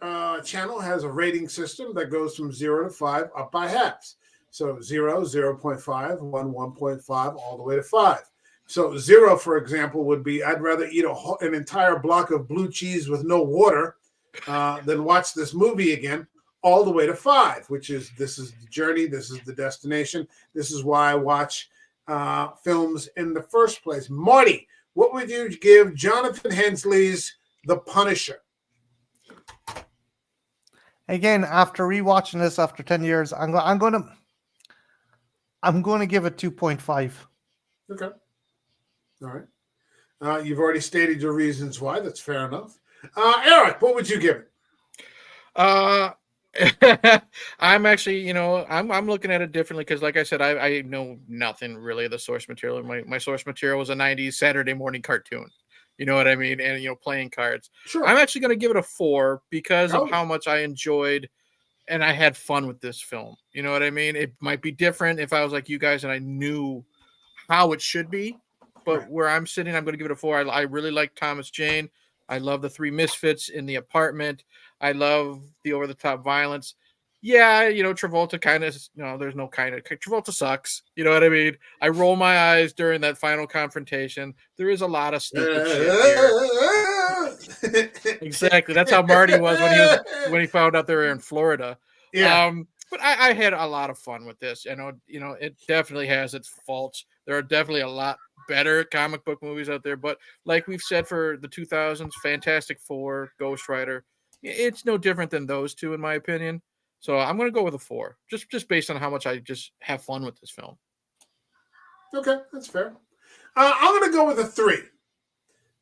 channel has a rating system that goes from 0 to 5 up by halves. So 0, 0.5, 1, 1.5, all the way to 5. So 0, for example, would be I'd rather eat an entire block of blue cheese with no water than watch this movie again, all the way to 5, which is this is the journey, this is the destination, this is why I watch films in the first place. Marty, what would you give Jonathon Hensleigh's The Punisher? Again, after rewatching this after 10 years, I'm going to give it 2.5. Okay. All right. You've already stated your reasons why. That's fair enough. Eric, what would you give it? I'm actually, I'm looking at it differently because, like I said, I know nothing really of the source material. My source material was a '90s Saturday morning cartoon. You know what I mean? And playing cards. Sure. I'm actually going to give it a 4 because of how much I enjoyed and I had fun with this film. You know what I mean? It might be different if I was like you guys and I knew how it should be, but where I'm sitting, I'm going to give it a 4. I really like Thomas Jane. I love the 3 misfits in the apartment. I love the over-the-top violence. Yeah, Travolta kind of, there's no kind of, Travolta sucks. You know what I mean? I roll my eyes during that final confrontation. There is a lot of stupid shit here. Exactly. That's how Marty was when he found out they were in Florida. Yeah. But I had a lot of fun with this. It definitely has its faults. There are definitely a lot better comic book movies out there, but like we've said for the 2000s, Fantastic Four, Ghost Rider, it's no different than those two in my opinion. So I'm going to go with a 4, just based on how much I just have fun with this film. Okay, that's fair. I'm going to go with a 3.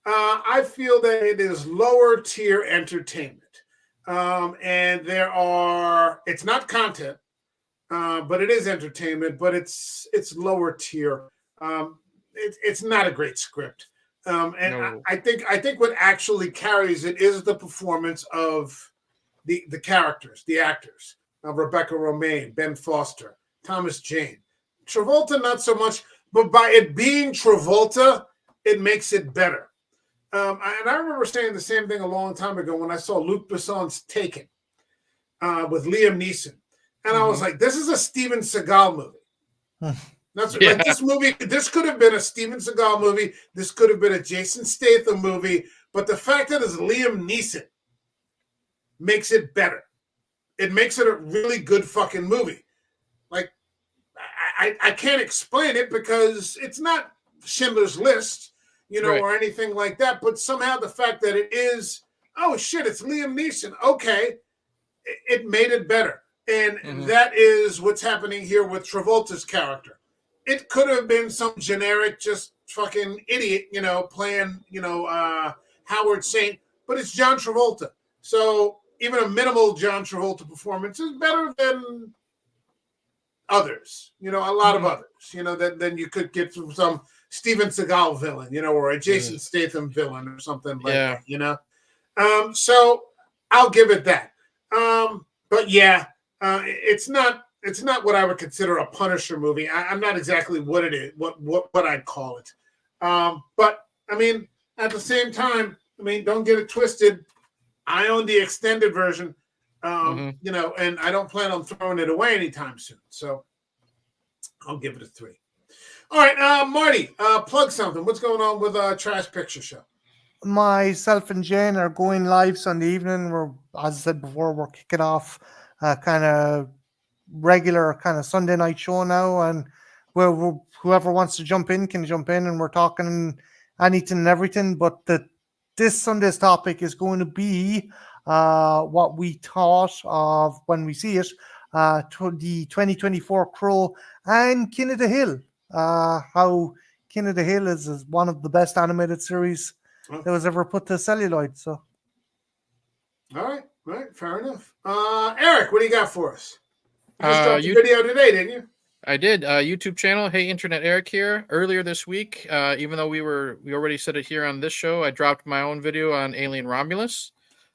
I feel that it is lower tier entertainment. And it's not content, but it is entertainment, but it's lower tier. It's not a great script. No. I think what actually carries it is the performance of the characters, the actors, Rebecca Romijn, Ben Foster, Thomas Jane. Travolta, not so much, but by it being Travolta, it makes it better. And I remember saying the same thing a long time ago when I saw Luc Besson's Taken with Liam Neeson. And I was like, this is a Steven Seagal movie. Like this movie, this could have been a Steven Seagal movie. This could have been a Jason Statham movie. But the fact that it's Liam Neeson makes it better. It makes it a really good fucking movie. Like, I can't explain it because it's not Schindler's List, or anything like that. But somehow the fact that it is, oh shit, it's Liam Neeson. Okay. It made it better. And that is what's happening here with Travolta's character. It could have been some generic, just fucking idiot, playing, Howard Saint, but it's John Travolta. So even a minimal John Travolta performance is better than others, a lot of others, than you could get from some Steven Seagal villain, or a Jason Statham villain or something like that, So I'll give it that. But yeah, it's not what I would consider a Punisher movie. I'm not exactly what it is, what I'd call it. But I mean, at the same time, don't get it twisted. I own the extended version, and I don't plan on throwing it away anytime soon. So I'll give it a 3. All right, Marty, plug something. What's going on with Trash Picture Show? Myself and Jen are going live Sunday evening. We're, as I said before, we're kicking off kind of regular kind of Sunday night show now, and whoever wants to jump in can jump in, and we're talking anything and everything. But this Sunday's topic is going to be what we thought of when we see it, to the 2024 Crow and King of the Hill. How King of the Hill is one of the best animated series that was ever put to celluloid. So, all right, fair enough. Eric, what do you got for us? You just dropped a You- video today, didn't you? I did. YouTube channel, Hey Internet Eric here. Earlier this week, even though we already said it here on this show, I dropped my own video on Alien Romulus.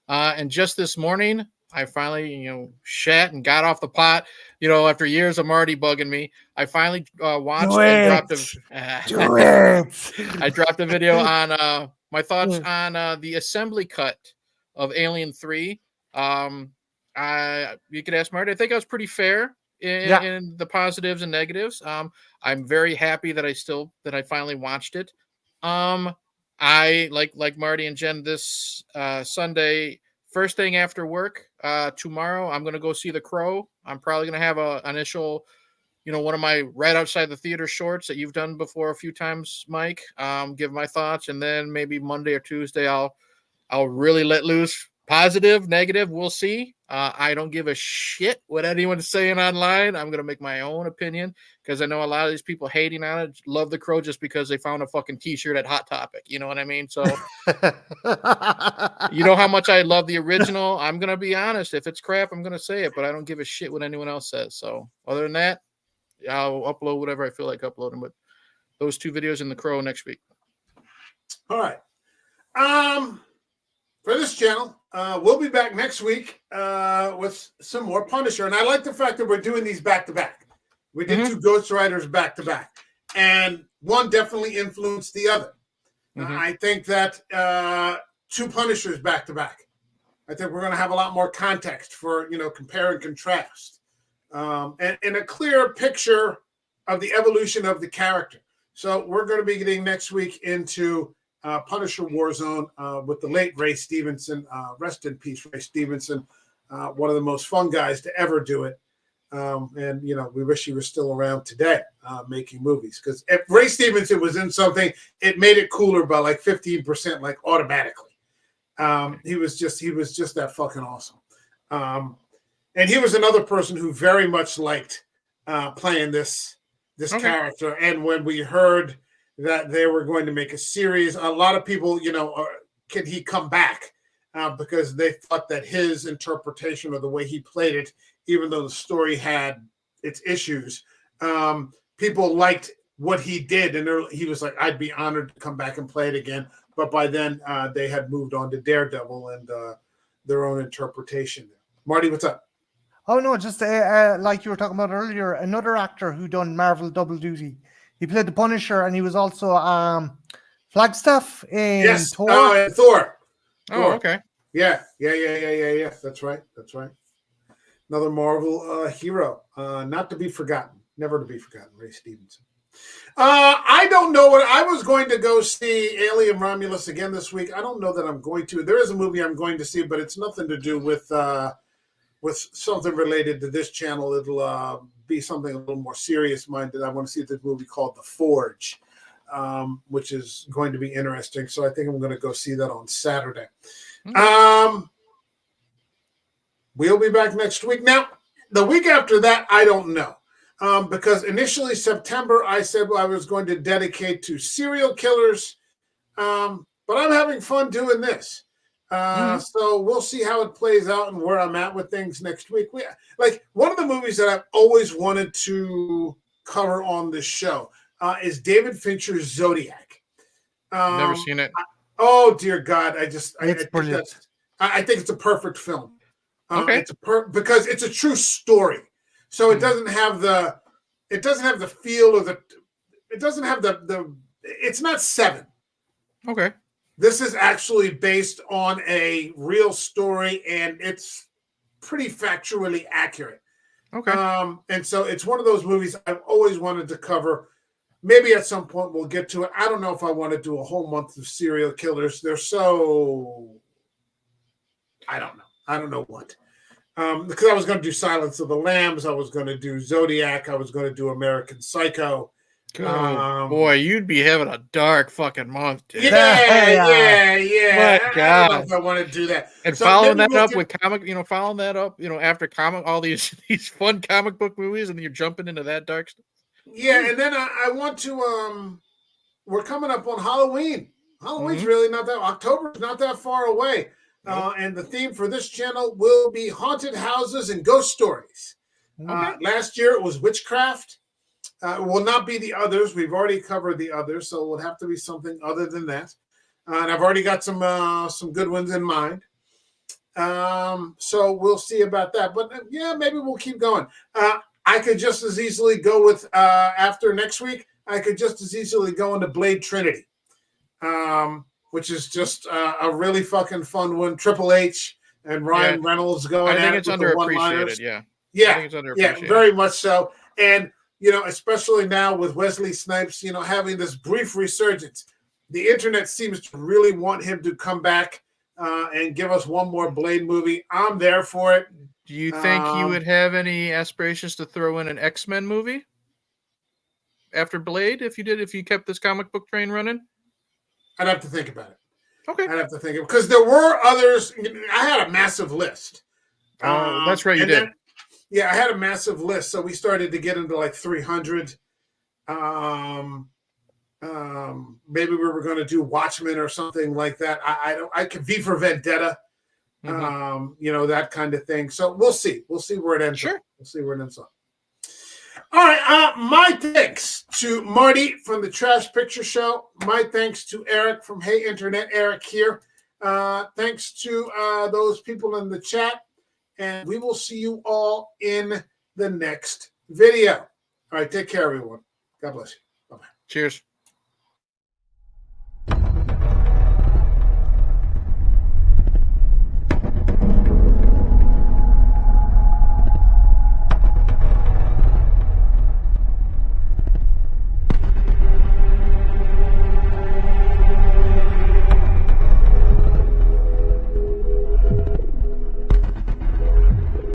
And just this morning, I finally, shat and got off the pot. After years of Marty bugging me, I finally watched and dropped Do it. I dropped a video on my thoughts on the assembly cut of Alien 3. You could ask Marty. I think I was pretty fair in the positives and negatives. I'm very happy that I finally watched it. I like Marty and Jen this Sunday, first thing after work, tomorrow, I'm going to go see The Crow. I'm probably going to have an initial, one of my right outside the theater shorts that you've done before a few times, Mike, give my thoughts. And then maybe Monday or Tuesday, I'll really let loose. Positive, negative, we'll see. I don't give a shit what anyone's saying online. I'm going to make my own opinion because I know a lot of these people hating on it love The Crow just because they found a fucking t-shirt at Hot Topic. You know what I mean? So you know how much I love the original. I'm going to be honest. If it's crap, I'm going to say it, but I don't give a shit what anyone else says. So other than that, I'll upload whatever I feel like uploading. But those two videos in The Crow next week. All right. For this channel, we'll be back next week with some more Punisher. And I like the fact that we're doing these back-to-back. We did two Ghost Riders back-to-back. And one definitely influenced the other. I think that two Punishers back-to-back. I think we're going to have a lot more context for, compare and contrast. And a clearer picture of the evolution of the character. So we're going to be getting next week into Punisher Warzone with the late Ray Stevenson. Rest in peace, Ray Stevenson. One of the most fun guys to ever do it. And, we wish he was still around today making movies. Because if Ray Stevenson was in something, it made it cooler by like 15%, like automatically. He was just that fucking awesome. And he was another person who very much liked playing this character. And when we heard that they were going to make a series, a lot of people, can he come back? Because they thought that his interpretation of the way he played it, even though the story had its issues, people liked what he did. And he was like, I'd be honored to come back and play it again. But by then, they had moved on to Daredevil and their own interpretation. Marty, what's up? Oh, no, just like you were talking about earlier, another actor who done Marvel double duty. He played the Punisher, and he was also Flagstaff in Thor. Oh, Thor. Oh, okay. Yeah. That's right. Another Marvel hero, not to be forgotten, never to be forgotten. Ray Stevenson. I don't know what I was going to go see Alien Romulus again this week. I don't know that I'm going to. There is a movie I'm going to see, but it's nothing to do with something related to this channel. It'll be something a little more serious minded. I want to see this movie called The Forge, which is going to be interesting. So I think I'm going to go see that on Saturday. We'll be back next week. Now, the week after that, I don't know. Because initially September, I said I was going to dedicate to serial killers. But I'm having fun doing this. So we'll see how it plays out and where I'm at with things next week. Like one of the movies that I've always wanted to cover on this show is David Fincher's Zodiac. Never seen it. Oh dear God! I think it's a perfect film. Okay. It's because it's a true story. So it doesn't have the feel of it's not Seven. Okay. This is actually based on a real story, and it's pretty factually accurate. Okay. And so it's one of those movies I've always wanted to cover. maybe at some point we'll get to it. I don't know if I want to do a whole month of serial killers. They're so, I don't know. I don't know what. Because I was going to do Silence of the Lambs. I was going to do Zodiac. I was going to do American Psycho. Boy, you'd be having a dark fucking month, dude. Yeah. My God. I don't know if I want to do that. And So following maybe that we'll up with comic, following that up, after comic, all these fun comic book movies, and you're jumping into that dark stuff. Yeah, and then I want to. We're coming up on Halloween. Halloween's Mhm. really not that. October's not that far away. Nope. And the theme for this channel will be haunted houses and ghost stories. Okay. Last year it was witchcraft. It will not be the others. We've already covered the others, so it would have to be something other than that. And I've already got some good ones in mind. So we'll see about that. But yeah, maybe we'll keep going. I could just as easily go with after next week. I could just as easily go into Blade Trinity, which is just a really fucking fun one. Triple H and Ryan Reynolds going. I think it's underappreciated. Yeah, I think it's underappreciated. yeah, very much so. And especially now with Wesley Snipes, having this brief resurgence, the internet seems to really want him to come back and give us one more Blade movie. I'm there for it. Do you think you would have any aspirations to throw in an X-Men movie after Blade if you kept this comic book train running? I'd have to think about it. Okay. I'd have to think because there were others. I had a massive list. Oh, that's right, you did. Yeah, I had a massive list, so we started to get into like 300. Maybe we were going to do Watchmen or something like that. I could V for Vendetta, that kind of thing. So we'll see. We'll see where it ends up. We'll see where it ends up. All right. My thanks to Marty from the Trash Picture Show. My thanks to Eric from Hey Internet. Eric here. Thanks to those people in the chat. And we will see you all in the next video. All right. Take care, everyone. God bless you. Bye-bye. Cheers.